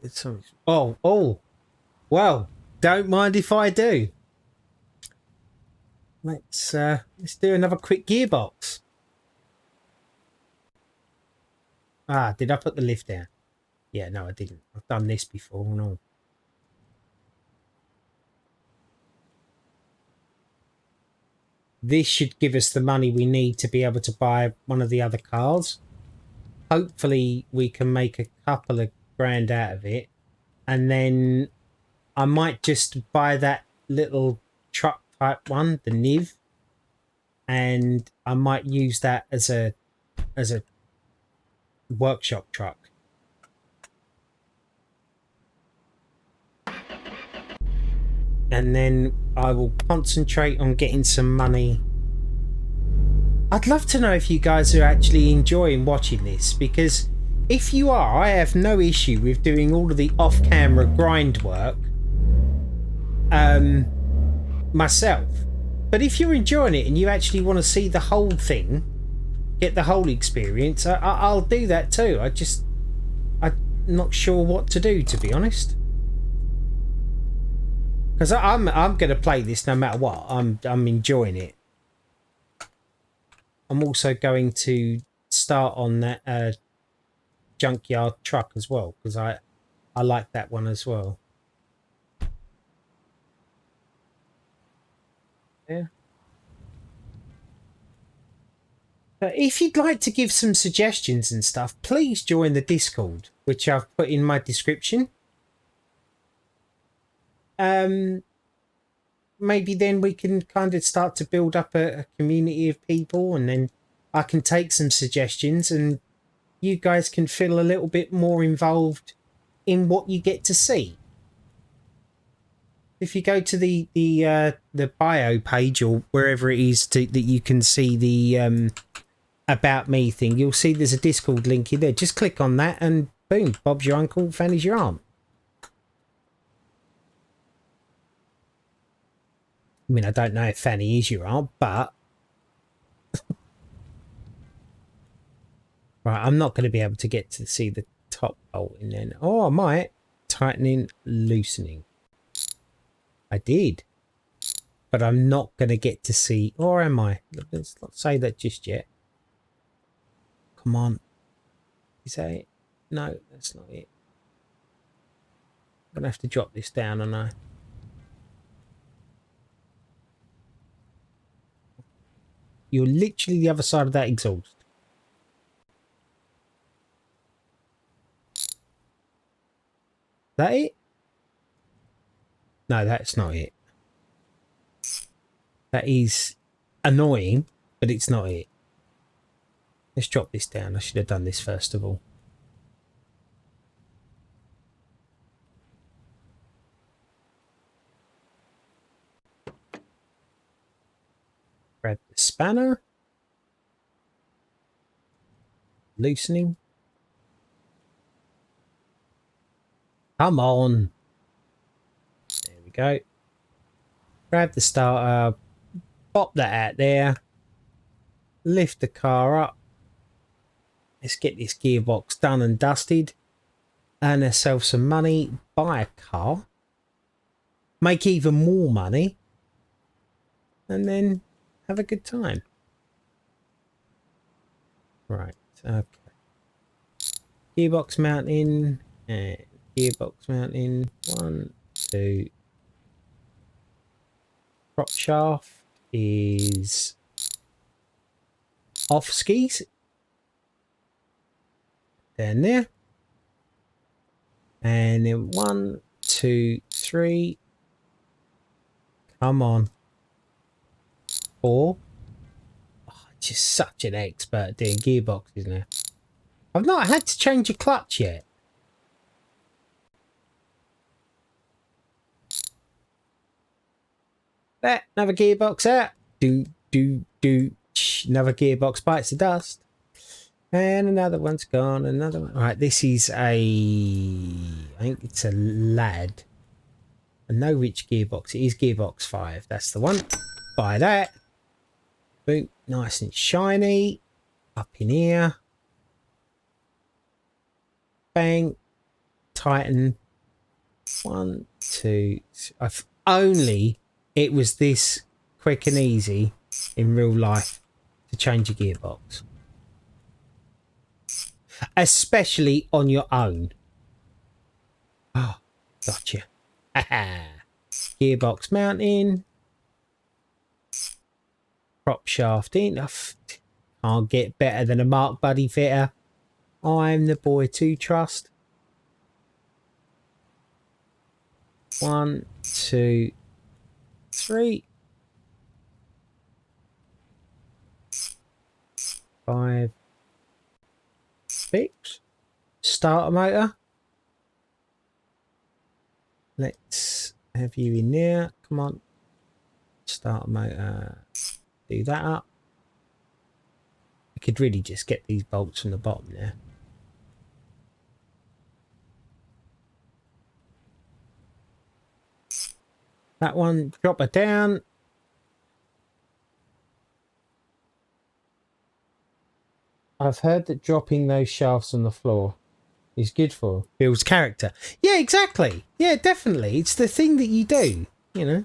It's oh, well, don't mind if I do. Let's do another quick gearbox. Ah, did I put the lift down? Yeah, no, I didn't. I've done this before. No. This should give us the money we need to be able to buy one of the other cars. Hopefully we can make a couple of grand out of it. And then I might just buy that little truck type one, the Niv. And I might use that as a workshop truck. And then I will concentrate on getting some money. I'd love to know if you guys are actually enjoying watching this, because if you are, I have no issue with doing all of the off-camera grind work myself. But if you're enjoying it and you actually want to see the whole thing, get the whole experience, I'll do that too. I'm not sure what to do, to be honest. Because I'm going to play this no matter what. I'm enjoying it. I'm also going to start on that junkyard truck as well, because I like that one as well. Yeah. But if you'd like to give some suggestions and stuff, please join the Discord, which I've put in my description. Maybe then we can kind of start to build up a community of people, and then I can take some suggestions and you guys can feel a little bit more involved in what you get to see. If you go to the bio page or wherever it is that you can see the about me thing, you'll see there's a Discord link in there. Just click on that and boom, Bob's your uncle, Fanny's your aunt. I mean, I don't know if Fanny is your aunt, but right, I'm not going to be able to get to see the top bolt in there. Oh, I might. Tightening, loosening. I did. But I'm not going to get to see, or am I? Let's not say that just yet. Come on. Is that it? No, that's not it. I'm going to have to drop this down, and you're literally the other side of that exhaust. That it? No, that's not it. That is annoying, but it's not it. Let's drop this down. I should have done this first of all. Grab the spanner. Loosening. Come on. There we go. Grab the starter. Pop that out there. Lift the car up. Let's get this gearbox done and dusted. Earn ourselves some money. Buy a car. Make even more money. And then have a good time. Right. Okay. Gearbox mounting. And gearbox mounting. 1, 2. Prop shaft is off skis. Down there. And then 1, 2, 3. Come on. 4. Oh, just such an expert doing gearboxes now. I've not had to change a clutch yet. There, another gearbox out. Do. Another gearbox bites the dust. And another one's gone. Another one. Right, this is I think it's a Lad. I know which gearbox. It is gearbox 5. That's the one. Buy that. Boom. Nice and shiny. Up in here. Bang. Tighten. 1, 2. If only it was this quick and easy in real life to change a gearbox. Especially on your own. Oh, gotcha. Gearbox mounting. Prop shaft in. Can't get better than a Mark Buddy fitter. I'm the boy to trust. 1, 2, 3. 5, 6. Starter motor. Let's have you in there. Come on. Starter motor. Do that up. I could really just get these bolts from the bottom there. That one, drop it down. I've heard that dropping those shafts on the floor is good for builds character. Yeah, exactly. Yeah, definitely. It's the thing that you do, you know.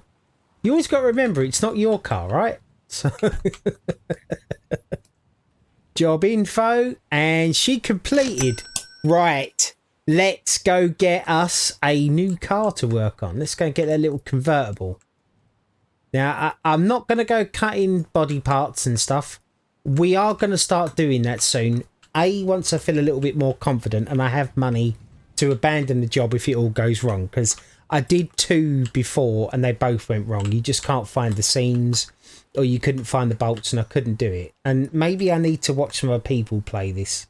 You always got to remember it's not your car, right? So job info, and she completed. Right. Let's go get us a new car to work on. Let's go get that little convertible. Now, I'm not going to go cutting body parts and stuff. We are going to start doing that soon. Once I feel a little bit more confident and I have money to abandon the job if it all goes wrong. Because I did 2 before and they both went wrong. You just can't find the seams, or you couldn't find the bolts, and I couldn't do it. And maybe I need to watch some other people play this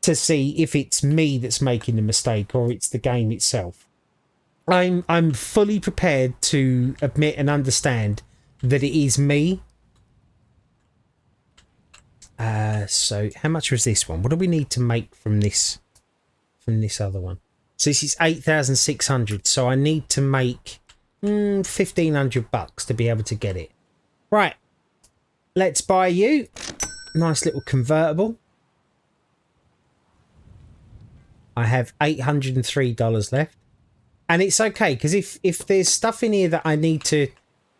to see if it's me that's making the mistake or it's the game itself. I'm fully prepared to admit and understand that it is me. So how much was this one? What do we need to make from this other one? So this is 8,600. So I need to make $1,500 to be able to get it. Right. Let's buy you. Nice little convertible. I have $803 left. And it's okay, because if there's stuff in here that I need to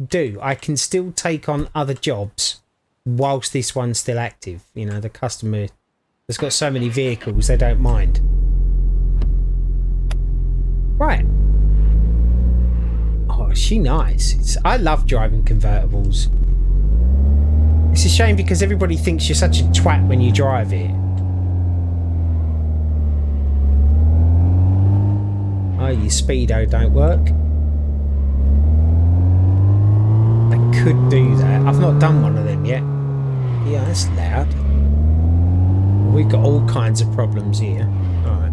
do, I can still take on other jobs whilst this one's still active. You know, the customer has got so many vehicles, they don't mind. Right. Oh, is she nice? I love driving convertibles. It's a shame because everybody thinks you're such a twat when you drive it. Oh, your speedo don't work. I could do that. I've not done one of them yet. Yeah, that's loud. We've got all kinds of problems here. Alright.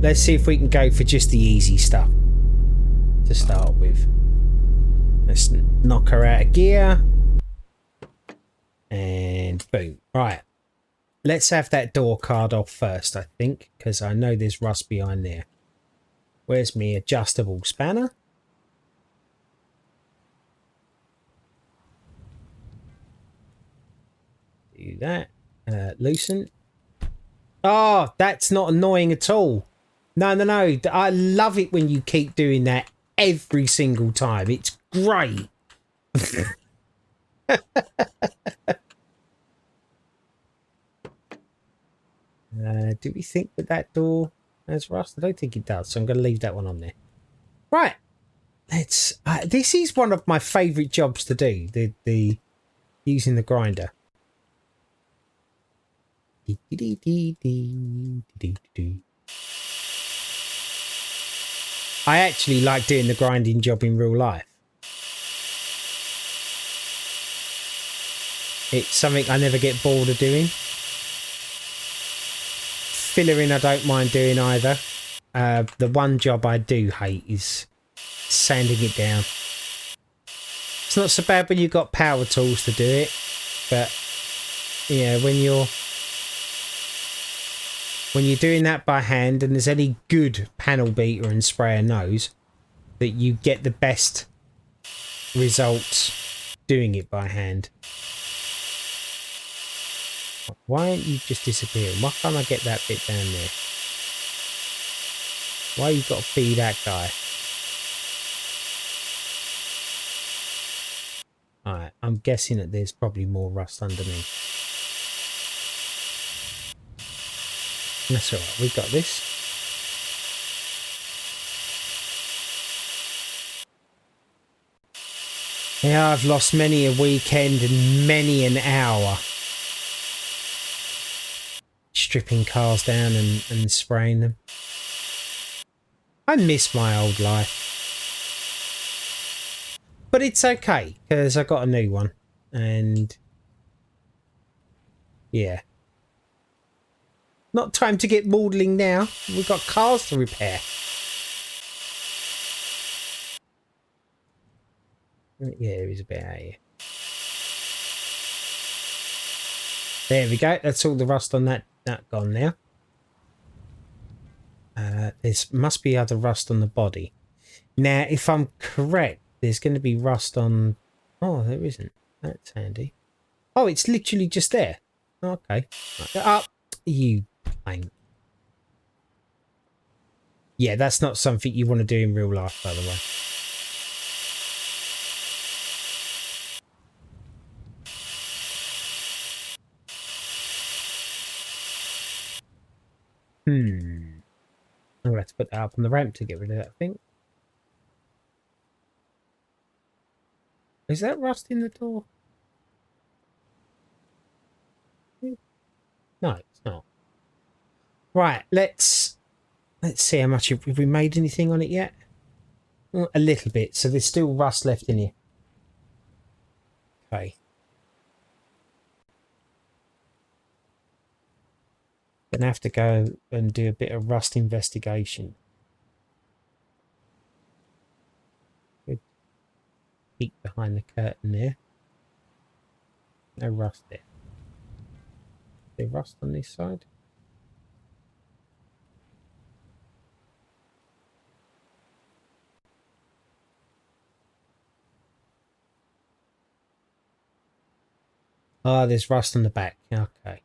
Let's see if we can go for just the easy stuff to start with. Let's knock her out of gear. And boom. Right. Let's have that door card off first, I think, because I know there's rust behind there. Where's my adjustable spanner? Do that. Loosen. Oh, that's not annoying at all. No, no, no. I love it when you keep doing that every single time. It's great. Do we think that door has rust? I don't think it does, so I'm going to leave that one on there. Right. Let's. This is one of my favourite jobs to do. The using the grinder. I actually like doing the grinding job in real life. It's something I never get bored of doing. Fillering I don't mind doing either. The one job I do hate is sanding it down. It's not so bad when you've got power tools to do it, but yeah, when you're doing that by hand, and there's any good panel beater and sprayer knows that you get the best results doing it by hand. Why aren't you just disappearing? Why can't I get that bit down there? Why you got to be that guy? Alright, I'm guessing that there's probably more rust underneath. That's alright, we got this. Yeah, I've lost many a weekend and many an hour stripping cars down and spraying them. I miss my old life. But it's okay, because I got a new one. And yeah. Not time to get maudling now. We've got cars to repair. Yeah, there is a bit out here. There we go. That's all the rust on that gone now. There must be other rust on the body. Now, if I'm correct, there's going to be rust on... Oh, there isn't. That's handy. Oh, it's literally just there. Okay. Up. You ain't. Yeah, that's not something you want to do in real life, by the way. I'm going to have to put that up on the ramp to get rid of that, I think. Is that rust in the door? No, it's not. Right, let's see how much have we made anything on it yet? A little bit, so there's still rust left in here. Okay. Gonna have to go and do a bit of rust investigation. Good. Peek behind the curtain there. No rust there. Is there rust on this side? Oh, there's rust on the back. Okay.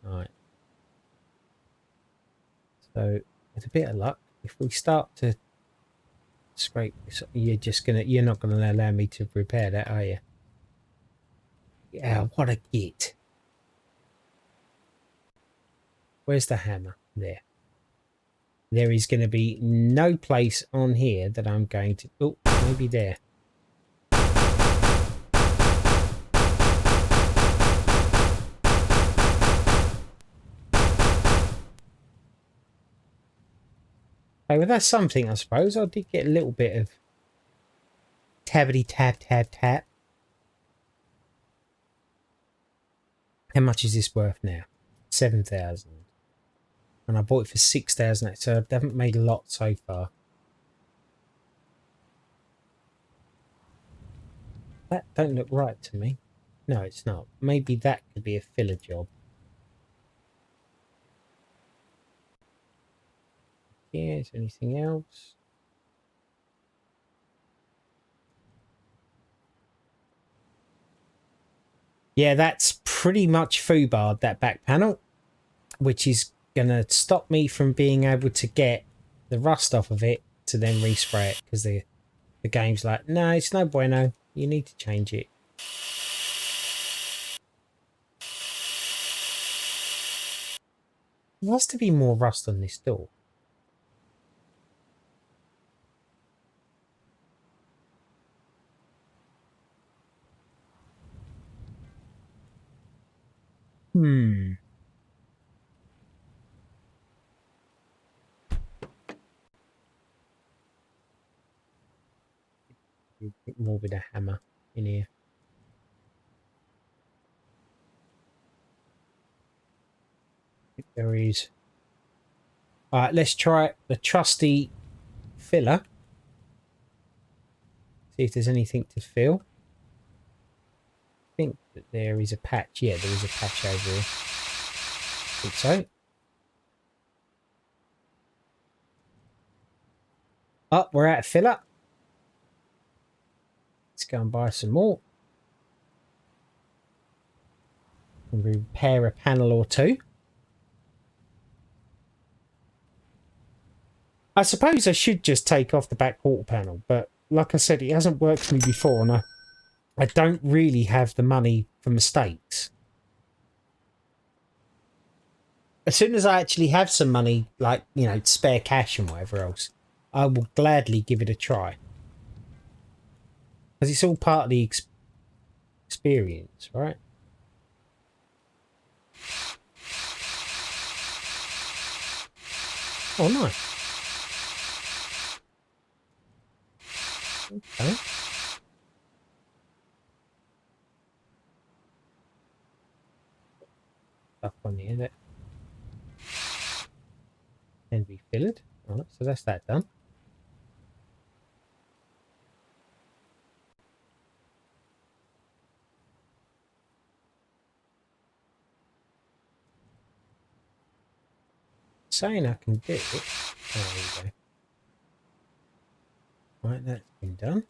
Alright. So, with a bit of luck, if we start to scrape this, you're not gonna allow me to repair that, are you? Yeah, what a git. Where's the hammer? There. There is going to be no place on here that I'm going to... Oh, maybe there. Oh, well, that's something, I suppose. I did get a little bit of tabbity tab tab tap. How much is this worth now? 7,000. And I bought it for 6,000, so I haven't made a lot so far. That don't look right to me. No, it's not. Maybe that could be a filler job. Yeah, is there anything else? Yeah, that's pretty much foobarred, that back panel, which is going to stop me from being able to get the rust off of it to then respray it, because the game's like, no, it's no bueno. You need to change it. There has to be more rust on this door. Hmm. More with a hammer in here. There is. All right, let's try the trusty filler. See if there's anything to fill. I think that there is a patch. Yeah, there is a patch over here. I think so. Oh, we're out of filler. Let's go and buy some more. And repair a panel or two. I suppose I should just take off the back quarter panel, but like I said, it hasn't worked for me before, and I don't really have the money for mistakes. As soon as I actually have some money, like, you know, spare cash and whatever else, I will gladly give it a try. Because it's all part of the experience, right? Oh, nice. Okay. Stuff on here that can be filled. Alright, so that's that done. Saying I can do it. There we go. Right, that's been done.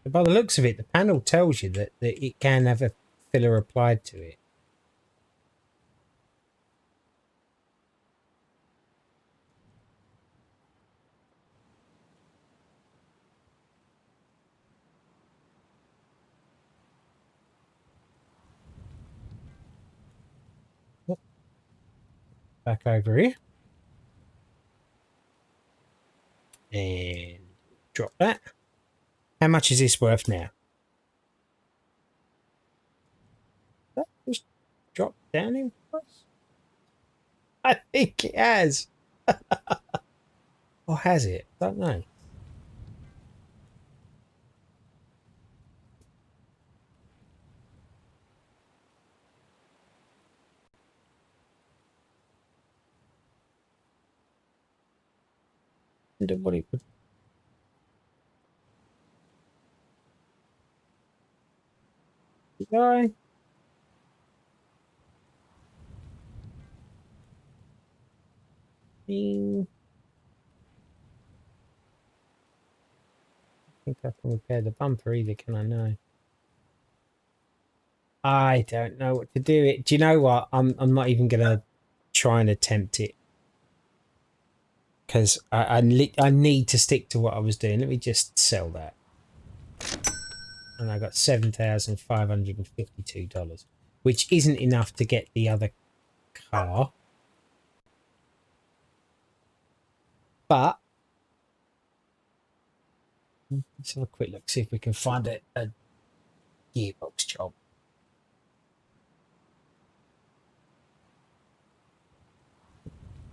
But by the looks of it, the panel tells you that it can have a filler applied to it. Back over here. And drop that. How much is this worth now? That just dropped down in price? I think it has. Or has it? Don't know. Wonder what it would. Guy. I think I can repair the bumper either, can I? No. I don't know what to do. Do you know what? I'm not even gonna try and attempt it. because I need to stick to what I was doing. Let me just sell that. And I got $7,552, which isn't enough to get the other car. But let's have a quick look, see if we can find a gearbox job.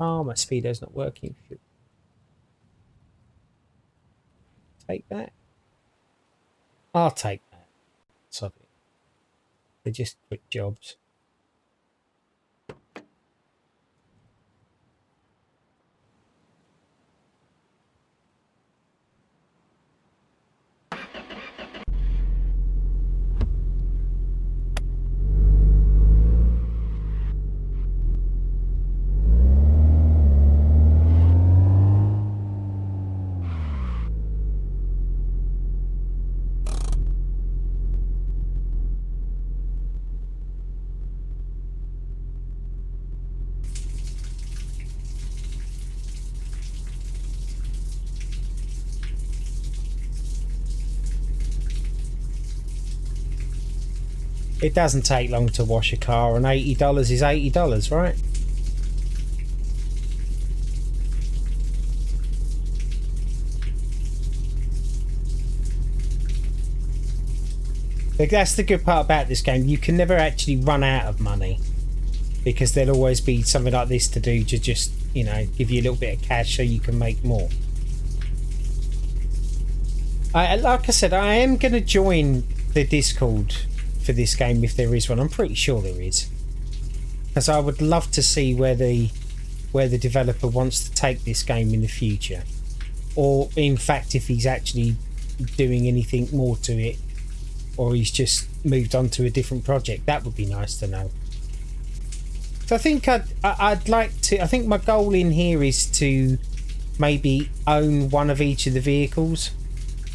Oh, my speedo's not working. Take that. I'll take that. Sorry. They're just quick jobs. It doesn't take long to wash a car, and $80 is $80, right? Like, that's the good part about this game. You can never actually run out of money, because there'll always be something like this to do to just, you know, give you a little bit of cash so you can make more. Like I said, I am going to join the Discord for this game if there is one. I'm pretty sure there is, because I would love to see where the developer wants to take this game in the future, or in fact if he's actually doing anything more to it, or he's just moved on to a different project. That would be nice to know. So I think I'd like to. I think my goal in here is to maybe own one of each of the vehicles.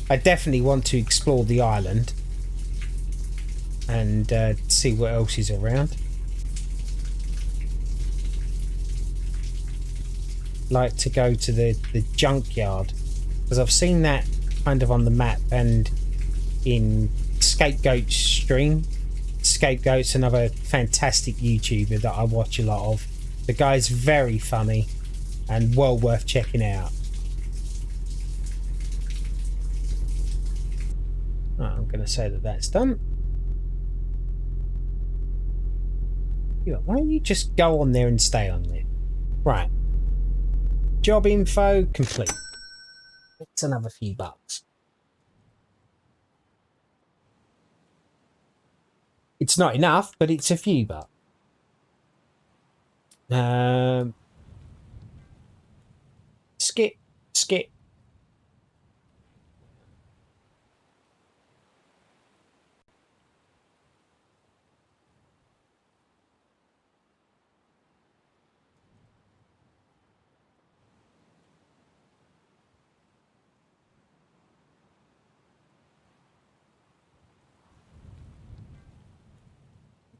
I definitely want to explore the island and see what else is around. Like to go to the junkyard, because I've seen that kind of on the map and in Scapegoat's stream. Scapegoat's another fantastic YouTuber that I watch a lot of. The guy's very funny and well worth checking out. Right, I'm going to say that that's done. Why don't you just go on there and stay on there? Right. Job info complete. It's another few bucks. It's not enough, but it's a few bucks. Skip.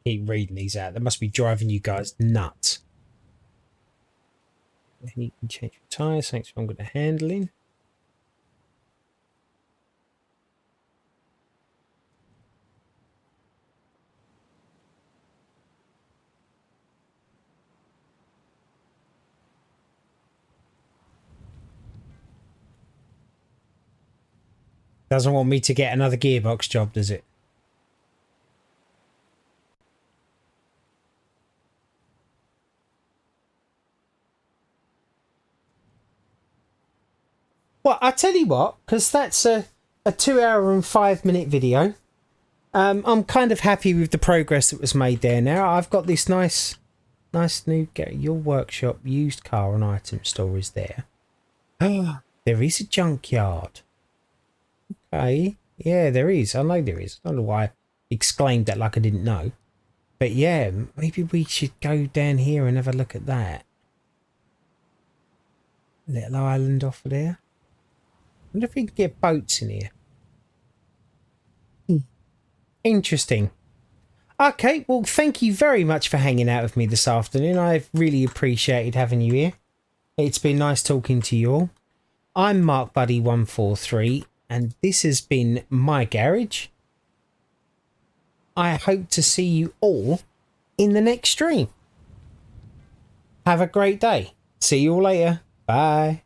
Keep reading these out. They must be driving you guys nuts. You can change your tyres. Thanks for I'm going to handling. Doesn't want me to get another gearbox job, does it? Well, I tell you what, because that's a 2 hour and 5 minute video. I'm kind of happy with the progress that was made there. Now I've got this nice new your workshop used car and item store is there. There is a junkyard. Okay, yeah, there is. I know there is. I don't know why I exclaimed that like I didn't know. But yeah, maybe we should go down here and have a look at that. Little island off of there. I wonder if we can get boats in here. Interesting. Okay, well, thank you very much for hanging out with me this afternoon. I've really appreciated having you here. It's been nice talking to you all. I'm Mark Buddy 143, and this has been my garage. I hope to see you all in the next stream. Have a great day. See you all later. Bye.